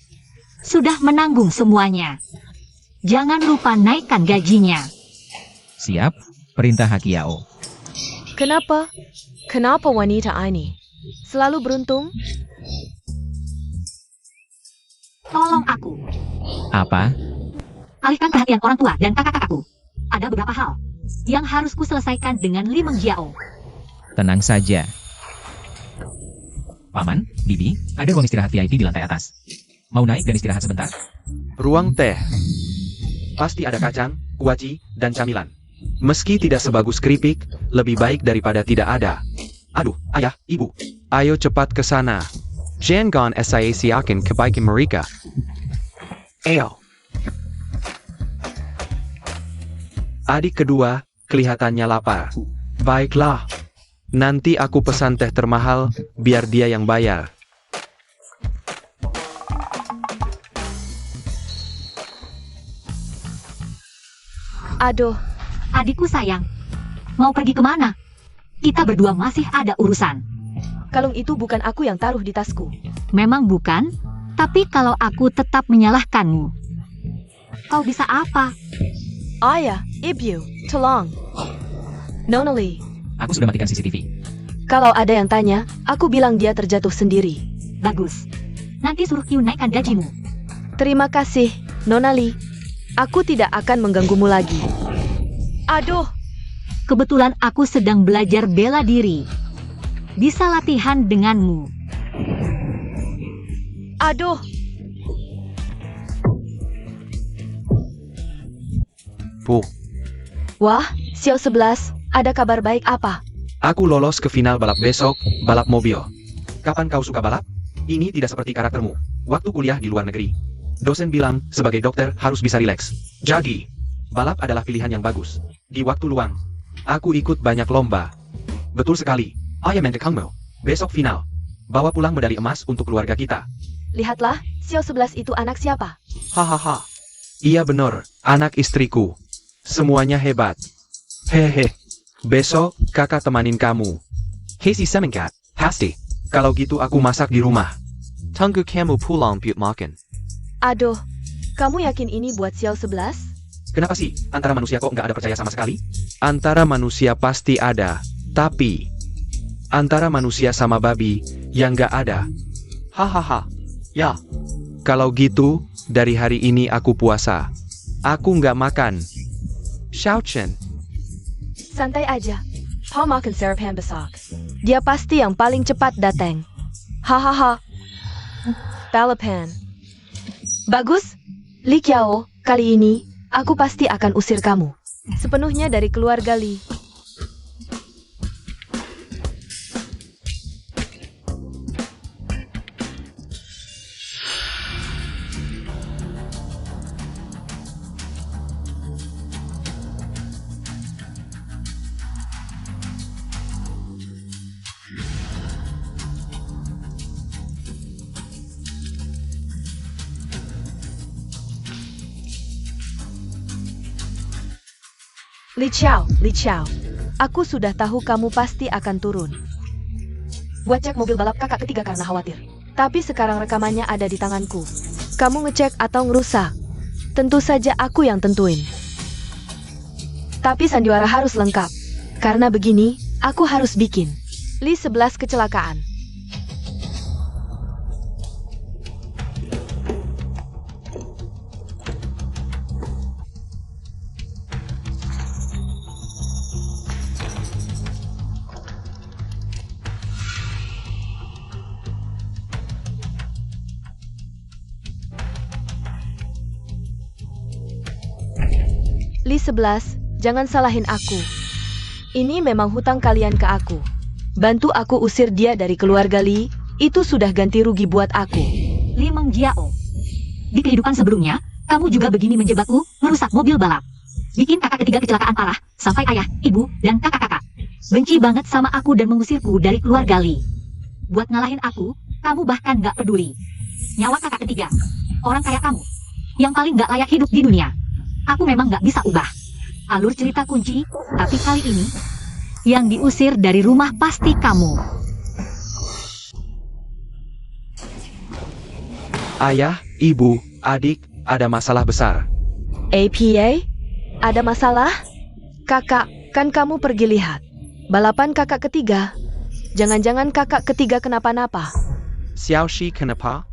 sudah menanggung semuanya. Jangan lupa naikkan gajinya. Siap, perintah Hakiao. Kenapa? Kenapa wanita ini selalu beruntung? Tolong aku. Apa? Alihkan perhatian orang tua dan kakak-kakakku. Ada beberapa hal yang harus ku selesaikan dengan Li Mengjiao. Tenang saja. Paman, Bibi, ada ruang istirahat VIP di lantai atas. Mau naik dan istirahat sebentar? Ruang teh. Pasti ada kacang, kuaci, dan camilan. Meski tidak sebagus keripik, lebih baik daripada tidak ada. Aduh, ayah, ibu. Ayo cepat ke sana. Jangan sia-siakan kebaikan mereka. Eyo. Adik kedua, kelihatannya lapar. Baiklah. Nanti aku pesan teh termahal, biar dia yang bayar. Aduh, Adikku sayang, mau pergi kemana? Kita berdua masih ada urusan. kalung itu bukan aku yang taruh di tasku. Memang bukan, tapi kalau aku tetap menyalahkanmu, kau bisa apa? Ayah, ibu, tolong. Nona Li, Aku sudah matikan CCTV. kalau ada yang tanya, aku bilang dia terjatuh sendiri. Bagus. Nanti suruh Q naikkan gajimu. Terima kasih, Nona Li. Aku tidak akan mengganggumu lagi. Aduh, Kebetulan aku sedang belajar bela diri. Bisa latihan denganmu. aduh. Puh, Wah, Xiao 11, ada kabar baik apa? Aku lolos ke final balap besok, balap mobil. Kapan kau suka balap? Ini tidak seperti karaktermu. Waktu kuliah di luar negeri. Dosen bilang, sebagai dokter harus bisa rileks. Jadi, balap adalah pilihan yang bagus. Di waktu luang, aku ikut banyak lomba. Betul sekali. Ayah mendekangmu. Besok final. Bawa pulang medali emas untuk keluarga kita. Lihatlah, Xiao 11 itu anak siapa? Hahaha. iya benar, anak istriku. Semuanya hebat. Hehe. Besok, kakak temanin kamu. Hei si Semengkat, pasti. Kalau gitu aku masak di rumah. Tunggu kamu pulang buat makan. Aduh, kamu yakin ini buat Xiao 11? Kenapa sih, antara manusia kok nggak ada percaya sama sekali? Antara manusia pasti ada, tapi antara manusia sama babi yang nggak ada. Hahaha. Ya, Kalau gitu, dari hari ini aku puasa. Aku nggak makan. Xiao Chen. Santai aja. Paul makan sarapan besok. Dia pasti yang paling cepat datang. Hahaha. Balapan. Bagus. Li Qiao, kali ini, aku pasti akan usir kamu. Sepenuhnya dari keluarga Li. Li Xiao. Aku sudah tahu kamu pasti akan turun. Buat cek mobil balap kakak ketiga karena khawatir. Tapi sekarang rekamannya ada di tanganku. Kamu ngecek atau ngerusak? Tentu saja aku yang tentuin. Tapi sandiwara harus lengkap. Karena begini, aku harus bikin. Li 11 kecelakaan. Li 11, jangan salahin aku. Ini memang hutang kalian ke aku. Bantu aku usir dia dari keluarga Li, itu sudah ganti rugi buat aku. Li Mengjiao. Di kehidupan sebelumnya, kamu juga begini menjebakku, merusak mobil balap. Bikin kakak ketiga kecelakaan parah, sampai ayah, ibu, dan kakak-kakak benci banget sama aku dan mengusirku dari keluarga Li. Buat ngalahin aku, kamu bahkan gak peduli. Nyawa kakak ketiga, orang kayak kamu, yang paling gak layak hidup di dunia. Aku memang gak bisa ubah alur cerita kunci, tapi kali ini, yang diusir dari rumah pasti kamu. Ayah, ibu, adik, ada masalah besar. APA? Ada masalah? Kakak, kan kamu pergi lihat. Balapan kakak ketiga. Jangan-jangan kakak ketiga kenapa-napa. Xiaoxi kenapa?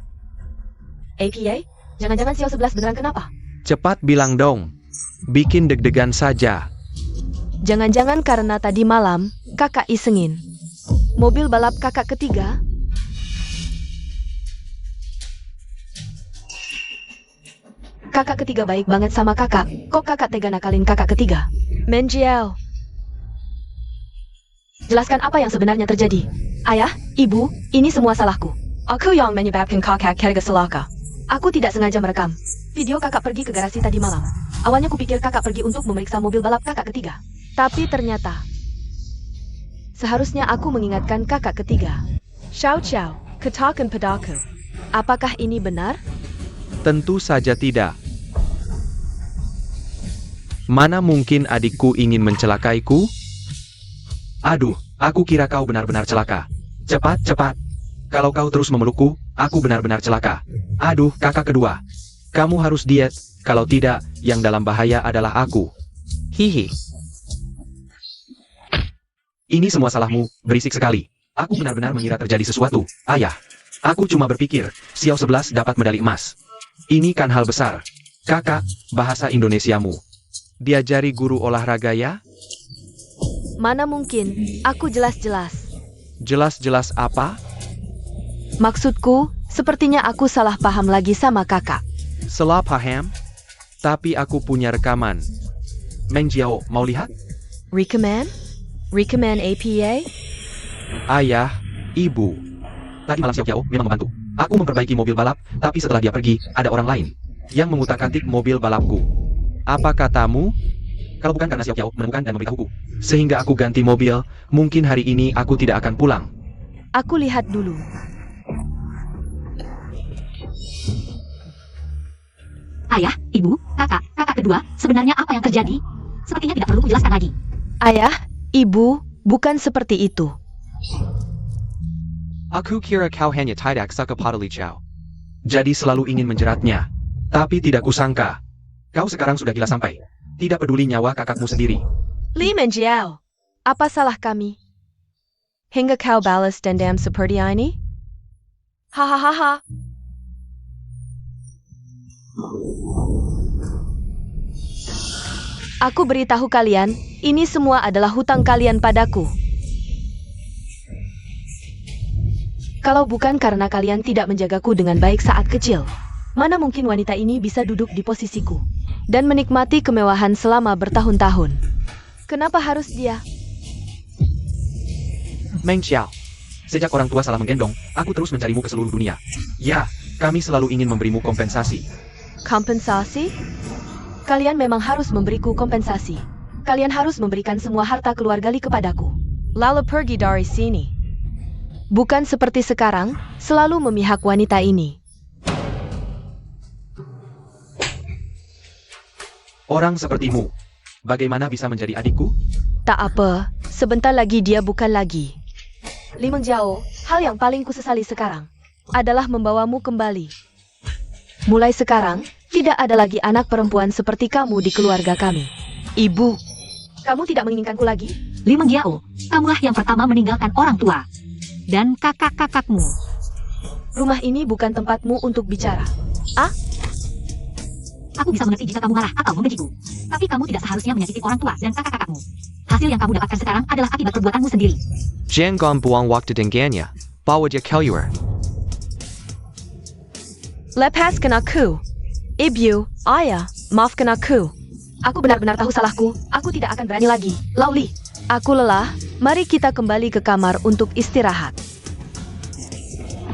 APA? Jangan-jangan Xiao 11 beneran kenapa? Cepat bilang dong. Bikin deg-degan saja. Jangan-jangan karena tadi malam, kakak isengin. Mobil balap kakak ketiga? Kakak ketiga baik banget sama kakak. Kok kakak tega nakalin kakak ketiga? Mengjiao. Jelaskan apa yang sebenarnya terjadi. Ayah, ibu, ini semua salahku. Aku yang menyebabkan kakak ketiga celaka. Aku tidak sengaja merekam video kakak pergi ke garasi tadi malam. Awalnya kupikir kakak pergi untuk memeriksa mobil balap kakak ketiga. Tapi ternyata, seharusnya aku mengingatkan kakak ketiga. Xiao, katakan padaku. Apakah ini benar? Tentu saja tidak. Mana mungkin adikku ingin mencelakaiku? Aduh, aku kira kau benar-benar celaka. Cepat. Kalau kau terus memelukku, aku benar-benar celaka. Aduh, kakak kedua. Kamu harus diet, kalau tidak, yang dalam bahaya adalah aku. Hihi. Ini semua salahmu, berisik sekali. Aku benar-benar mengira terjadi sesuatu. Ayah, aku cuma berpikir, Xiao 11 dapat medali emas. Ini kan hal besar. Kakak, bahasa Indonesiamu. Diajari guru olahraga ya? Mana mungkin, aku jelas-jelas. Jelas-jelas apa? Maksudku, sepertinya aku salah paham lagi sama kakak. Salah paham? Tapi aku punya rekaman. Mengjiao, mau lihat? Recommend? Recommend APA? Ayah, ibu. Tadi malam Xiao memang membantu. Aku memperbaiki mobil balap, tapi setelah dia pergi, ada orang lain yang mengutak-atik mobil balapku. Apa katamu? Kalau bukan karena Xiao menemukan dan memberitahuku, Sehingga aku ganti mobil, mungkin hari ini aku tidak akan pulang. Aku lihat dulu. Ayah, ibu, kakak kedua, sebenarnya apa yang terjadi? Sepertinya tidak perlu kujelaskan lagi. Ayah, ibu, bukan seperti itu. Aku kira kau hanya tidak suka pada Li Xiao. jadi selalu ingin menjeratnya. Tapi tidak kusangka. Kau sekarang sudah gila sampai tidak peduli nyawa kakakmu sendiri. Li Mengjiao, apa salah kami? Hingga kau balas dendam seperti ini? Hahaha. Aku beritahu kalian, ini semua adalah hutang kalian padaku. Kalau bukan karena kalian tidak menjagaku dengan baik saat kecil, mana mungkin wanita ini bisa duduk di posisiku dan menikmati kemewahan selama bertahun-tahun. Kenapa harus dia? Mengjiao, sejak orang tua salah menggendong, aku terus mencarimu ke seluruh dunia. Ya, kami selalu ingin memberimu kompensasi. Kompensasi? Kalian memang harus memberiku kompensasi. Kalian harus memberikan semua harta keluarga Li kepadaku. Lalu pergi dari sini. Bukan seperti sekarang, selalu memihak wanita ini. Orang sepertimu Bagaimana bisa menjadi adikku? Tak apa, sebentar lagi dia bukan lagi. Li Mengjiao, hal yang paling kusesali sekarang adalah membawamu kembali. Mulai sekarang, tidak ada lagi anak perempuan seperti kamu di keluarga kami. Ibu, kamu tidak menginginkanku lagi? Li Mengjiao, kamulah yang pertama meninggalkan orang tua. Dan kakak-kakakmu. Rumah ini bukan tempatmu untuk bicara. Aku bisa mengerti jika kamu marah atau membenciku. Tapi kamu tidak seharusnya menyakiti orang tua dan kakak-kakakmu. Hasil yang kamu dapatkan sekarang adalah akibat perbuatanmu sendiri. Jangan buang waktu dengannya. Bawa dia keluar. Lepaskan aku. Ibu, ayah, maafkan aku. Aku benar-benar tahu salahku. Aku tidak akan berani lagi. Lauli, aku lelah. Mari kita kembali ke kamar untuk istirahat.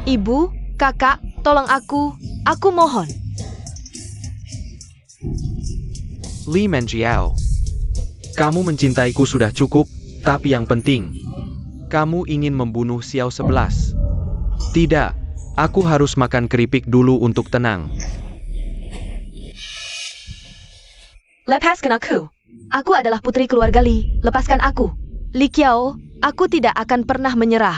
Ibu, kakak, tolong aku. Aku mohon. Li Mengjiao. Kamu mencintaiku sudah cukup, tapi yang penting, kamu ingin membunuh Xiao 11. Tidak, aku harus makan keripik dulu untuk tenang. Lepaskan aku. Aku adalah putri keluarga Li. Lepaskan aku. Li Qiao, aku tidak akan pernah menyerah.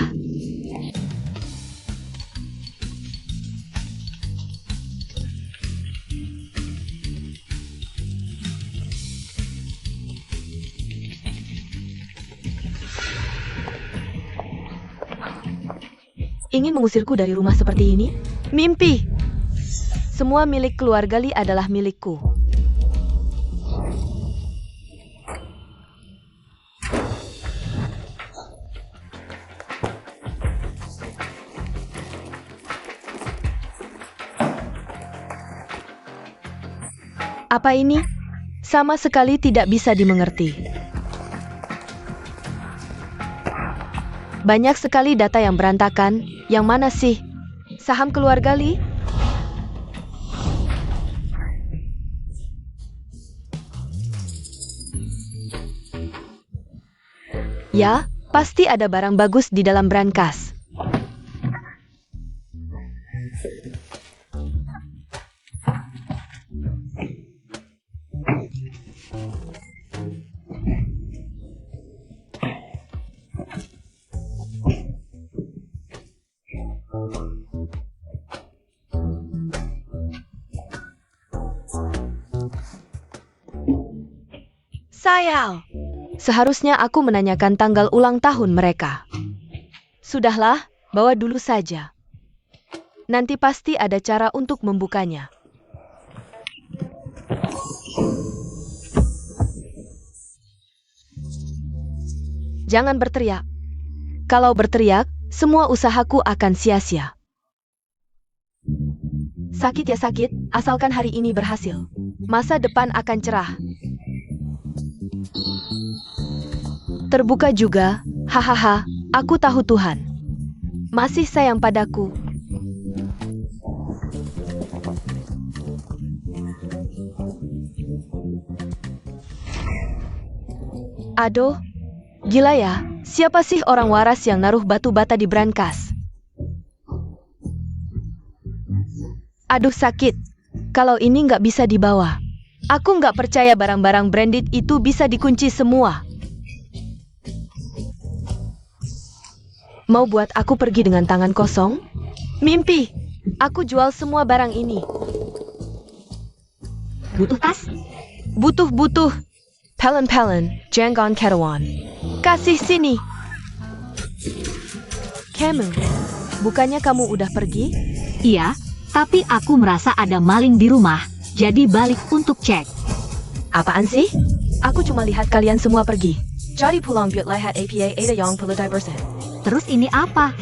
Ingin mengusirku dari rumah seperti ini? Mimpi! Semua milik keluarga Li adalah milikku. Apa ini? Sama sekali tidak bisa dimengerti. Banyak sekali data yang berantakan. Yang mana sih? Saham keluarga Li? Ya, pasti ada barang bagus di dalam brankas. Sayang, seharusnya aku menanyakan tanggal ulang tahun mereka. Sudahlah, bawa dulu saja. Nanti pasti ada cara untuk membukanya. Jangan berteriak. Kalau berteriak, semua usahaku akan sia-sia. Sakit ya sakit, asalkan hari ini berhasil. Masa depan akan cerah. Terbuka juga, hahaha, aku tahu Tuhan masih sayang padaku. Aduh, gila ya, siapa sih orang waras yang naruh batu bata di brankas? Aduh sakit, kalau ini nggak bisa dibawa. Aku nggak percaya barang-barang branded itu bisa dikunci semua. Mau buat aku pergi dengan tangan kosong? Mimpi! Aku jual semua barang ini. Butuh tas? Butuh. Pelen, Jangan Kerawan. Kasih sini. Kamu, bukannya kamu udah pergi? Iya, tapi aku merasa ada maling di rumah, jadi balik untuk cek. Apaan sih? Aku cuma lihat kalian semua pergi. Jadi pulang buat lihat APA ada yang perlu diversen. Terus ini apa?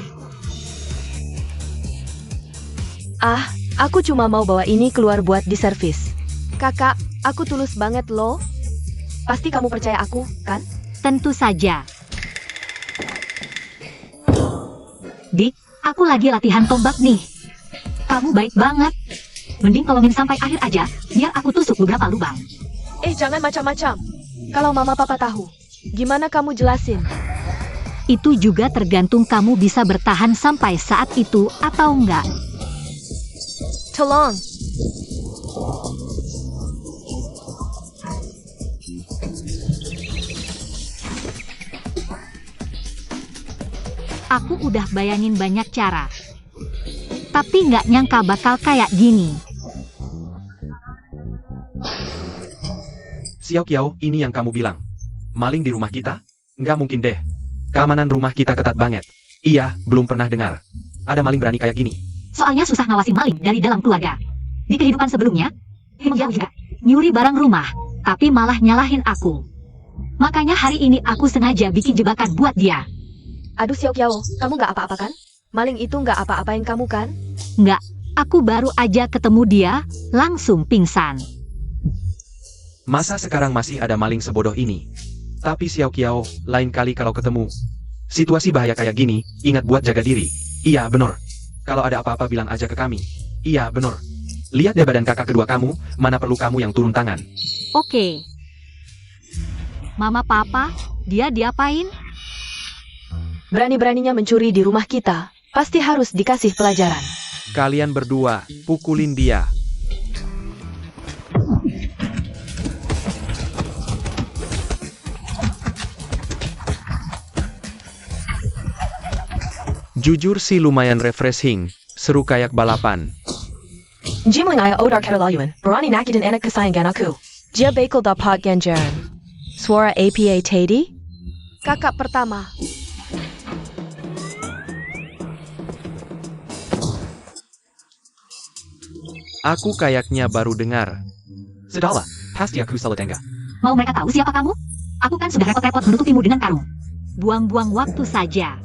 Ah, aku cuma mau bawa ini keluar buat diservis. Kakak, aku tulus banget loh. Pasti kamu percaya aku, kan? Tentu saja. Dik, aku lagi latihan tombak nih. Kamu baik banget. Mending tolongin sampai akhir aja, biar aku tusuk beberapa lubang. Jangan macam-macam. Kalau mama papa tahu, gimana kamu jelasin? Itu juga tergantung kamu bisa bertahan sampai saat itu atau enggak. Tolong. Aku udah bayangin banyak cara. Tapi nggak nyangka bakal kayak gini. Xiao Qiao, ini yang kamu bilang. Maling di rumah kita? Nggak mungkin deh. Keamanan rumah kita ketat banget. Iya, belum pernah dengar. Ada maling berani kayak gini. Soalnya susah ngawasin maling dari dalam keluarga. Di kehidupan sebelumnya, dia juga nyuri barang rumah, tapi malah nyalahin aku. Makanya hari ini aku sengaja bikin jebakan buat dia. Aduh Xiao Qiao, kamu nggak apa-apa kan? Maling itu nggak apa-apain kamu kan? Nggak, aku baru aja ketemu dia, langsung pingsan. Masa sekarang masih ada maling sebodoh ini? Tapi Xiao Qiao, lain kali kalau ketemu situasi bahaya kayak gini, ingat buat jaga diri. Iya, bener. Kalau ada apa-apa bilang aja ke kami. Iya, bener. Lihat deh badan kakak kedua kamu, mana perlu kamu yang turun tangan. Oke. Mama papa, dia diapain? Berani-beraninya mencuri di rumah kita, pasti harus dikasih pelajaran. Kalian berdua, pukulin dia. Jujur sih lumayan refreshing, seru kayak balapan. Jimling ay odar katalayuan, berani nakitin enak kesayangan aku. Dia bakal dapat ganjaran. Suara APA Teddy? Kakak pertama. Aku kayaknya baru dengar. Sudahlah, pasti aku salah dengar. Mau mereka tahu siapa kamu? Aku kan sudah repot-repot menutupimu dengan karung. Buang-buang waktu saja.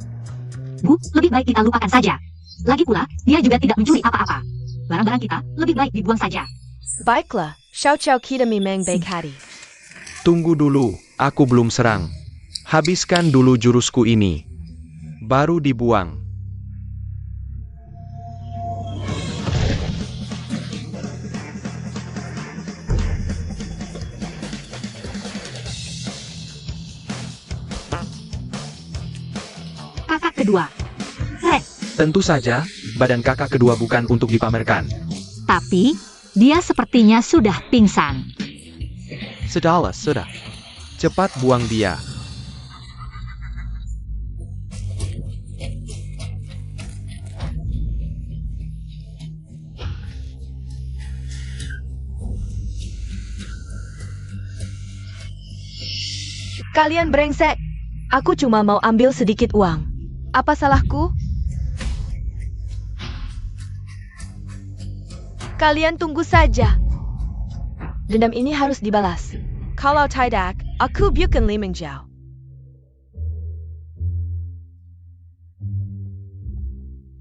Bu, lebih baik kita lupakan saja. Lagi pula, dia juga tidak mencuri apa-apa. Barang-barang kita lebih baik dibuang saja. Baiklah, Xiao Qiao kita memang baik hati. Tunggu dulu, aku belum serang. Habiskan dulu jurusku ini. Baru dibuang. Kakak kedua. Red. Tentu saja, badan kakak kedua bukan untuk dipamerkan. Tapi, dia sepertinya sudah pingsan. Sudahlah, sudah. Cepat buang dia. Kalian brengsek. Aku cuma mau ambil sedikit uang. Apa salahku? Kalian tunggu saja. Dendam ini harus dibalas. Kalau tidak, aku bukan Li Mingjiao.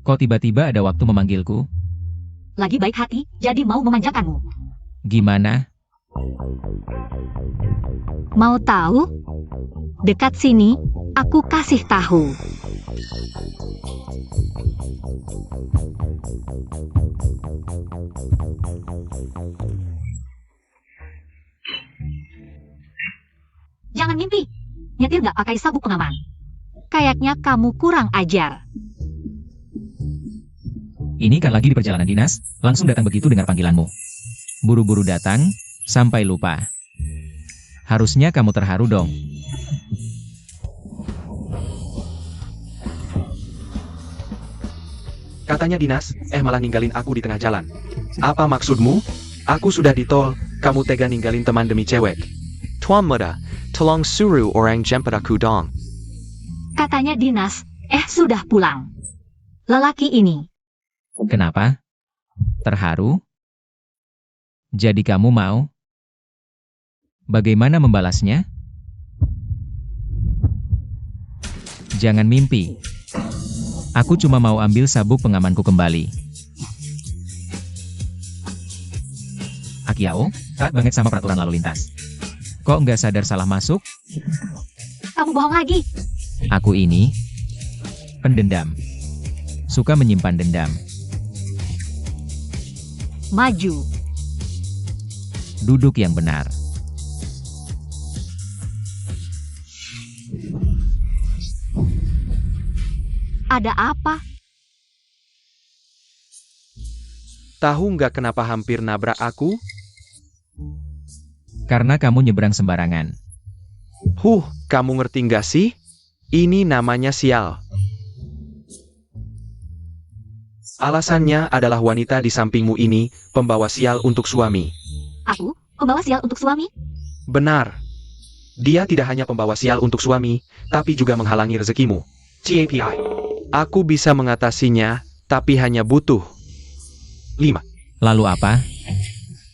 Kok tiba-tiba ada waktu memanggilku? Lagi baik hati, jadi mau memanjakanmu. Gimana? Mau tahu? Dekat sini, aku kasih tahu. Jangan mimpi. Nyetir nggak pakai sabuk pengaman. Kayaknya kamu kurang ajar. Ini kan lagi di perjalanan dinas, langsung datang begitu dengar panggilanmu. Buru-buru datang, sampai lupa. Harusnya kamu terharu dong. Katanya dinas, malah ninggalin aku di tengah jalan. Apa maksudmu? Aku sudah di tol, kamu tega ninggalin teman demi cewek. Tuan muda, tolong suruh orang jemput aku dong. Katanya dinas, sudah pulang. Lelaki ini. Kenapa? Terharu? Jadi kamu mau? Bagaimana membalasnya? Jangan mimpi. Aku cuma mau ambil sabuk pengamanku kembali. Akiao, taat banget sama peraturan lalu lintas. Kok nggak sadar salah masuk? Kamu bohong lagi. Aku ini pendendam. Suka menyimpan dendam. Maju. Duduk yang benar. Ada apa? Tahu nggak kenapa hampir nabrak aku? Karena kamu nyebrang sembarangan. Kamu ngerti nggak sih? Ini namanya sial. Alasannya adalah wanita di sampingmu ini pembawa sial untuk suami. Aku, pembawa sial untuk suami? Benar. Dia tidak hanya pembawa sial untuk suami, tapi juga menghalangi rezekimu. CAPI. Aku bisa mengatasinya, tapi hanya butuh 5. Lalu apa?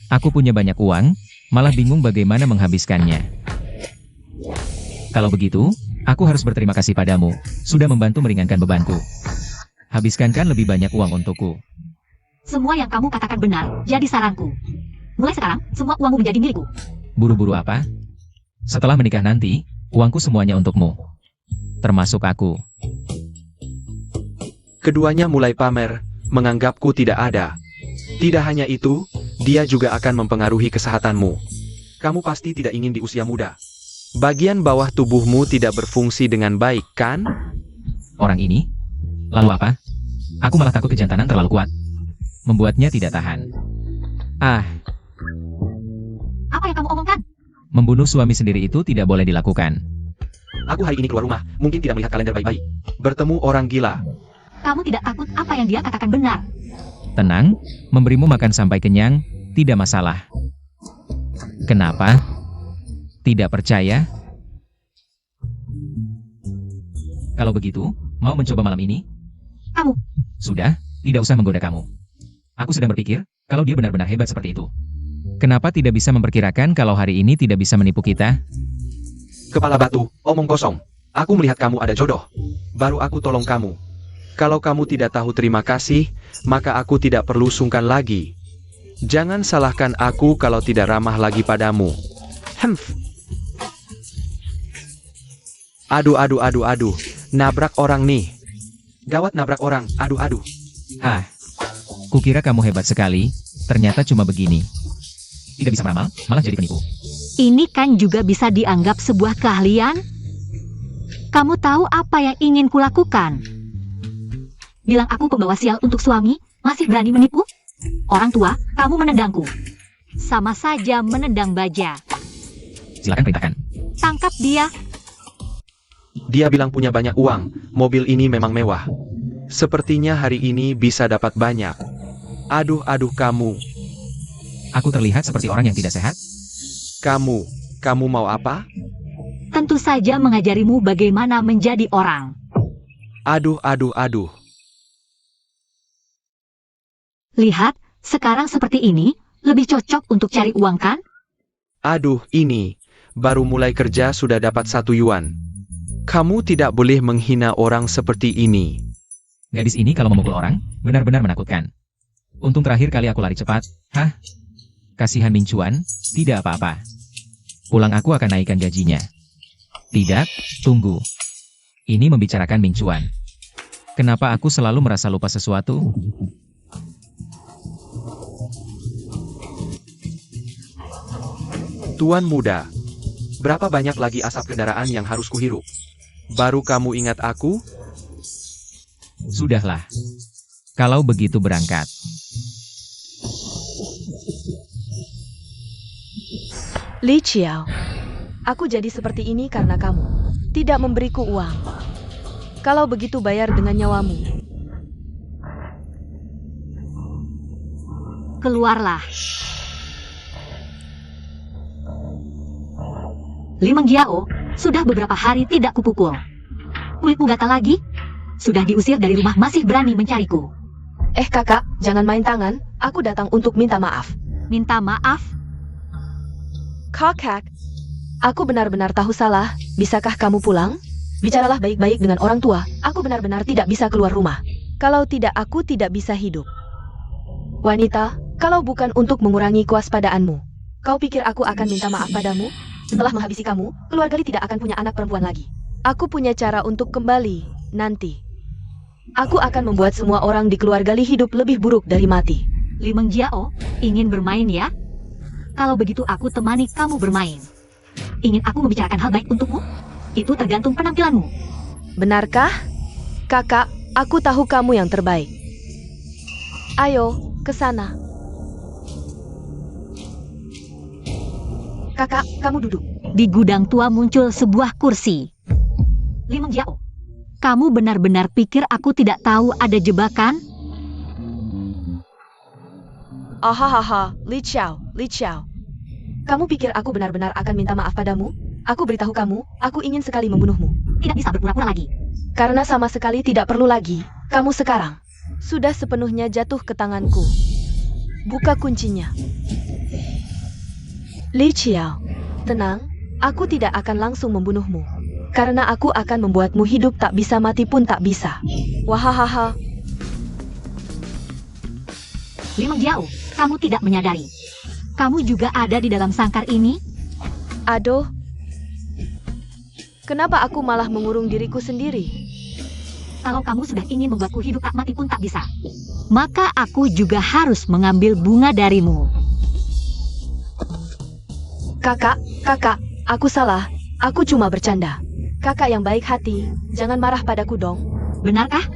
Aku punya banyak uang, malah bingung bagaimana menghabiskannya. Kalau begitu, aku harus berterima kasih padamu, sudah membantu meringankan bebanku. Habiskankan lebih banyak uang untukku. Semua yang kamu katakan benar, jadi saranku. Mulai sekarang, semua uangmu menjadi milikku. Buru-buru apa? Setelah menikah nanti, uangku semuanya untukmu. Termasuk aku. Keduanya mulai pamer, menganggapku tidak ada. Tidak hanya itu, dia juga akan mempengaruhi kesehatanmu. Kamu pasti tidak ingin di usia muda. Bagian bawah tubuhmu tidak berfungsi dengan baik, kan? Orang ini? Lalu apa? Aku malah takut kejantanan terlalu kuat. Membuatnya tidak tahan. Apa yang kamu omongkan? Membunuh suami sendiri itu tidak boleh dilakukan. Aku hari ini keluar rumah, mungkin tidak melihat kalender baik-baik. Bertemu orang gila. Kamu tidak takut apa yang dia katakan benar. Tenang, memberimu makan sampai kenyang, tidak masalah. Kenapa? Tidak percaya? Kalau begitu, mau mencoba malam ini? Kamu. Sudah, tidak usah menggoda kamu. Aku sedang berpikir, kalau dia benar-benar hebat seperti itu. Kenapa tidak bisa memperkirakan kalau hari ini tidak bisa menipu kita? Kepala batu, omong kosong. Aku melihat kamu ada jodoh. Baru aku tolong kamu. Kalau kamu tidak tahu terima kasih, maka aku tidak perlu sungkan lagi. Jangan salahkan aku kalau tidak ramah lagi padamu. Aduh. Nabrak orang nih. Gawat nabrak orang, aduh. Kukira kamu hebat sekali, ternyata cuma begini. Tidak bisa meramal, malah jadi penipu. Ini kan juga bisa dianggap sebuah keahlian. Kamu tahu apa yang ingin kulakukan? Bilang aku pembawa sial untuk suami, masih berani menipu? Orang tua, kamu menendangku. Sama saja menendang baja. Silakan perintahkan. Tangkap dia. Dia bilang punya banyak uang, mobil ini memang mewah. Sepertinya hari ini bisa dapat banyak. Aduh kamu. Aku terlihat seperti orang yang tidak sehat? Kamu mau apa? Tentu saja mengajarimu bagaimana menjadi orang. Aduh. Lihat, sekarang seperti ini, lebih cocok untuk cari uang kan? Aduh, ini. Baru mulai kerja sudah dapat 1 yuan. Kamu tidak boleh menghina orang seperti ini. Gadis ini kalau memukul orang, benar-benar menakutkan. Untung terakhir kali aku lari cepat. Kasihan Ming Chuan, tidak apa-apa. Pulang aku akan naikkan gajinya. Tidak, tunggu. Ini membicarakan Ming Chuan. Kenapa aku selalu merasa lupa sesuatu? Tuan muda, berapa banyak lagi asap kendaraan yang harus kuhirup? Baru kamu ingat aku? Sudahlah. Kalau begitu berangkat. Li Qiao, aku jadi seperti ini karena kamu tidak memberiku uang. Kalau begitu bayar dengan nyawamu. Keluarlah. Li Menggiao, sudah beberapa hari tidak kupukul. Kulitmu gatal lagi? Sudah diusir dari rumah masih berani mencariku. Kakak, jangan main tangan. Aku datang untuk minta maaf. Minta maaf? Kakak, aku benar-benar tahu salah. Bisakah kamu pulang? Bicaralah baik-baik dengan orang tua. Aku benar-benar tidak bisa keluar rumah. Kalau tidak, aku tidak bisa hidup. Wanita, kalau bukan untuk mengurangi kewaspadaanmu, kau pikir aku akan minta maaf padamu? Setelah menghabisi kamu, keluarga Li tidak akan punya anak perempuan lagi. Aku punya cara untuk kembali nanti. Aku akan membuat semua orang di keluarga Li hidup lebih buruk dari mati. Li Menggiao, ingin bermain ya? Kalau begitu aku temani kamu bermain. Ingin aku membicarakan hal baik untukmu? Itu tergantung penampilanmu. Benarkah? Kakak, aku tahu kamu yang terbaik. Ayo, ke sana. Kakak, kamu duduk. Di gudang tua muncul sebuah kursi. Li Menggiao, kamu benar-benar pikir aku tidak tahu ada jebakan? Ahahaha, Li Xiao, Li Xiao. Kamu pikir aku benar-benar akan minta maaf padamu? Aku beritahu kamu, aku ingin sekali membunuhmu. Tidak bisa berpura-pura lagi. Karena sama sekali tidak perlu lagi, kamu sekarang sudah sepenuhnya jatuh ke tanganku. Buka kuncinya. Li Xiao, tenang, aku tidak akan langsung membunuhmu. Karena aku akan membuatmu hidup tak bisa mati pun tak bisa. Wahahaha. Li Mengjiao, kamu tidak menyadari. Kamu juga ada di dalam sangkar ini? Aduh. Kenapa aku malah mengurung diriku sendiri? Kalau kamu sudah ingin membuatku hidup tak mati pun tak bisa, maka aku juga harus mengambil bunga darimu. Kakak, aku salah. Aku cuma bercanda. Kakak yang baik hati, jangan marah padaku dong. Benarkah?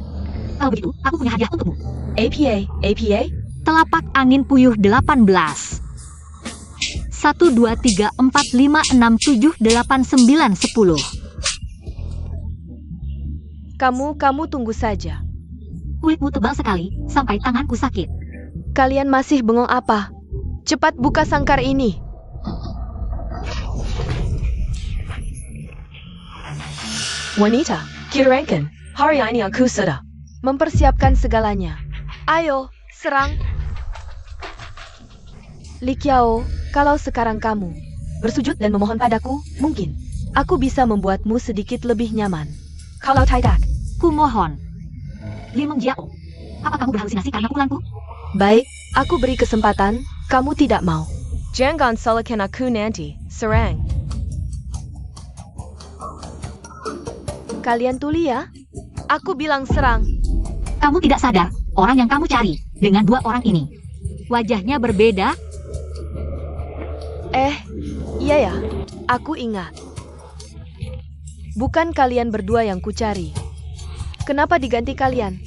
Kalau begitu, aku punya hadiah untukmu. APA. Telapak angin puyuh 18. 1, 2, 3, 4, 5, 6, 7, 8, 9, 10. Kamu tunggu saja. Kulitmu tebal sekali, sampai tanganku sakit. Kalian masih bengong apa? Cepat buka sangkar ini. Wanita, Kirankan, hari ini aku sudah mempersiapkan segalanya. Ayo, serang. Li Qiao, kalau sekarang kamu bersujud dan memohon padaku, mungkin aku bisa membuatmu sedikit lebih nyaman. Kalau tidak, Kumohon. Li Mengjiao, apa kamu berhalusinasi karena pukulanku? baik, aku beri kesempatan, kamu tidak mau. Jangan salahkan aku nanti, serang. Kalian tuli ya? Aku bilang serang. Kamu tidak sadar, orang yang kamu cari dengan dua orang ini. Wajahnya berbeda. Iya ya, aku ingat. Bukan kalian berdua yang kucari. Kenapa diganti kalian?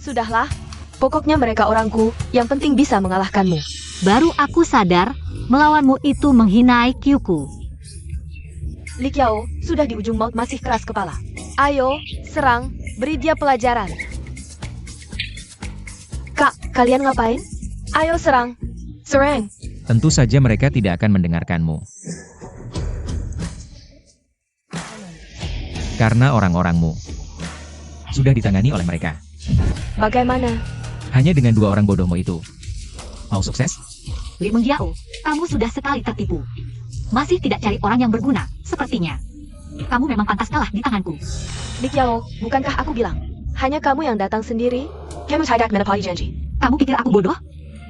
Sudahlah. Pokoknya mereka orangku, yang penting bisa mengalahkanmu. Baru aku sadar, melawanmu itu menghinai Kyuku. Li Qiao, sudah di ujung maut masih keras kepala. Ayo, serang, beri dia pelajaran. Kak, kalian ngapain? Ayo serang. Serang. Tentu saja mereka tidak akan mendengarkanmu. Karena orang-orangmu sudah ditangani oleh mereka. Bagaimana? Hanya dengan dua orang bodohmu itu. Mau sukses? Li Mengjiao, kamu sudah sekali tertipu. Masih tidak cari orang yang berguna, sepertinya. Kamu memang pantas kalah di tanganku. Li Qiao, bukankah aku bilang? Hanya kamu yang datang sendiri? Kamu tidak menepati janji. Kamu pikir aku bodoh?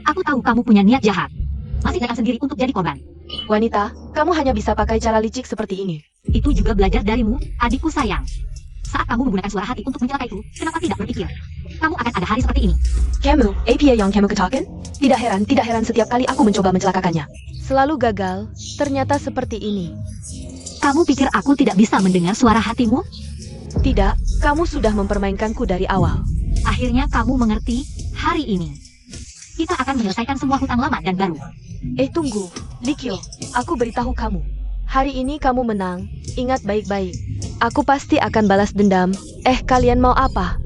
Aku tahu kamu punya niat jahat. Masih datang sendiri untuk jadi korban. Wanita, kamu hanya bisa pakai cara licik seperti ini. Itu juga belajar darimu, adikku sayang. Saat kamu menggunakan suara hati untuk mencelakaiku, kenapa tidak berpikir? Kamu akan ada hari seperti ini. Kamu, APA yang kamu katakan? Tidak heran setiap kali aku mencoba mencelakakannya. Selalu gagal, ternyata seperti ini. Kamu pikir aku tidak bisa mendengar suara hatimu? Tidak, kamu sudah mempermainkanku dari awal. Akhirnya kamu mengerti, hari ini. Kita akan menyelesaikan semua hutang lama dan baru. Tunggu, Li Qiao, aku beritahu kamu. Hari ini kamu menang, ingat baik-baik. Aku pasti akan balas dendam. Kalian mau apa?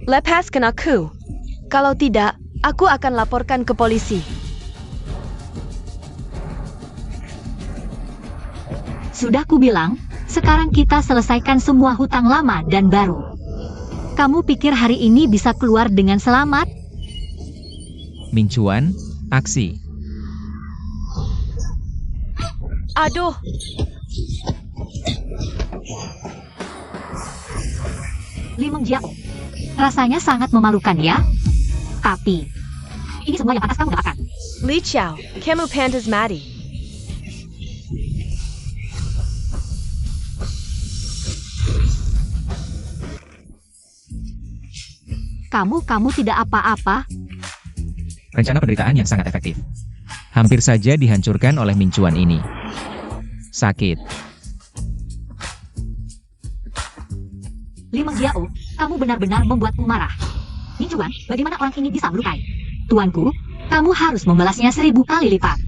Lepaskan aku. Kalau tidak, aku akan laporkan ke polisi. Sudah kubilang, sekarang kita selesaikan semua hutang lama dan baru. Kamu pikir hari ini bisa keluar dengan selamat? Mingcuan, aksi. Aduh, Li Mengjiao, rasanya sangat memalukan ya? Tapi, ini semua yang pantas kamu dapatkan. Li Qiao, kamu pantas mati. Kamu tidak apa-apa. Rencana penderitaan yang sangat efektif. Hampir saja dihancurkan oleh Mingcuan ini. Sakit. Li Mengjiao, kamu benar-benar membuatku marah. Ninjuan, bagaimana orang ini bisa melukai? Tuanku, kamu harus membalasnya 1000 kali lipat.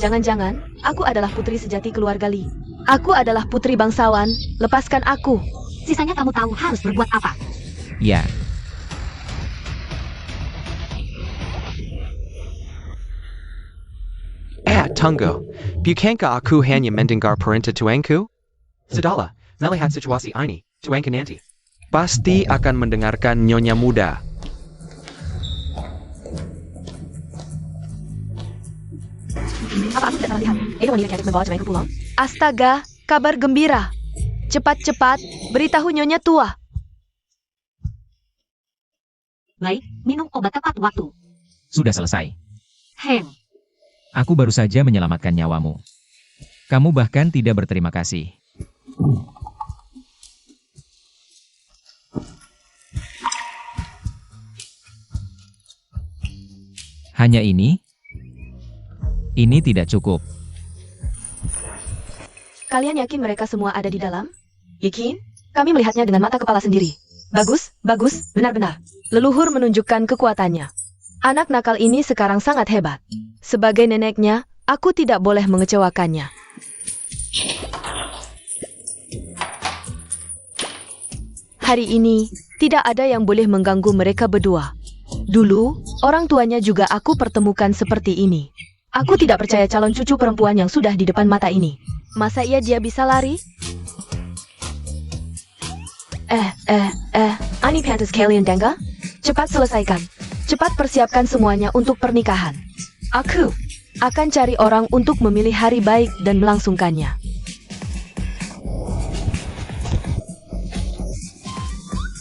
Jangan-jangan, aku adalah putri sejati keluarga Li. Aku adalah putri bangsawan, lepaskan aku. Sisanya kamu tahu harus berbuat apa. Ya. Tunggu, bukankah aku hanya mendengar perintah tuanku? Sudahlah, melihat situasi ini, tuanku nanti. Pasti akan mendengarkan nyonya muda. Apa aku tidak salah lihat? Edo wanita cantik membawa tuanku pulang. Astaga, kabar gembira. Cepat-cepat, beritahu nyonya tua. Baik, minum obat tepat waktu. Sudah selesai. Heng, Aku baru saja menyelamatkan nyawamu. Kamu bahkan tidak berterima kasih. Hanya ini? Ini tidak cukup. Kalian yakin mereka semua ada di dalam? Yakin? Kami melihatnya dengan mata kepala sendiri. Bagus, bagus, benar-benar. Leluhur menunjukkan kekuatannya. Anak nakal ini sekarang sangat hebat. Sebagai neneknya, aku tidak boleh mengecewakannya. Hari ini, tidak ada yang boleh mengganggu mereka berdua. Dulu, orang tuanya juga aku pertemukan seperti ini. Aku tidak percaya calon cucu perempuan yang sudah di depan mata ini. Masa iya dia bisa lari? Ani pantas kalian dengga? Cepat selesaikan. Cepat persiapkan semuanya untuk pernikahan. Aku akan cari orang untuk memilih hari baik dan melangsungkannya.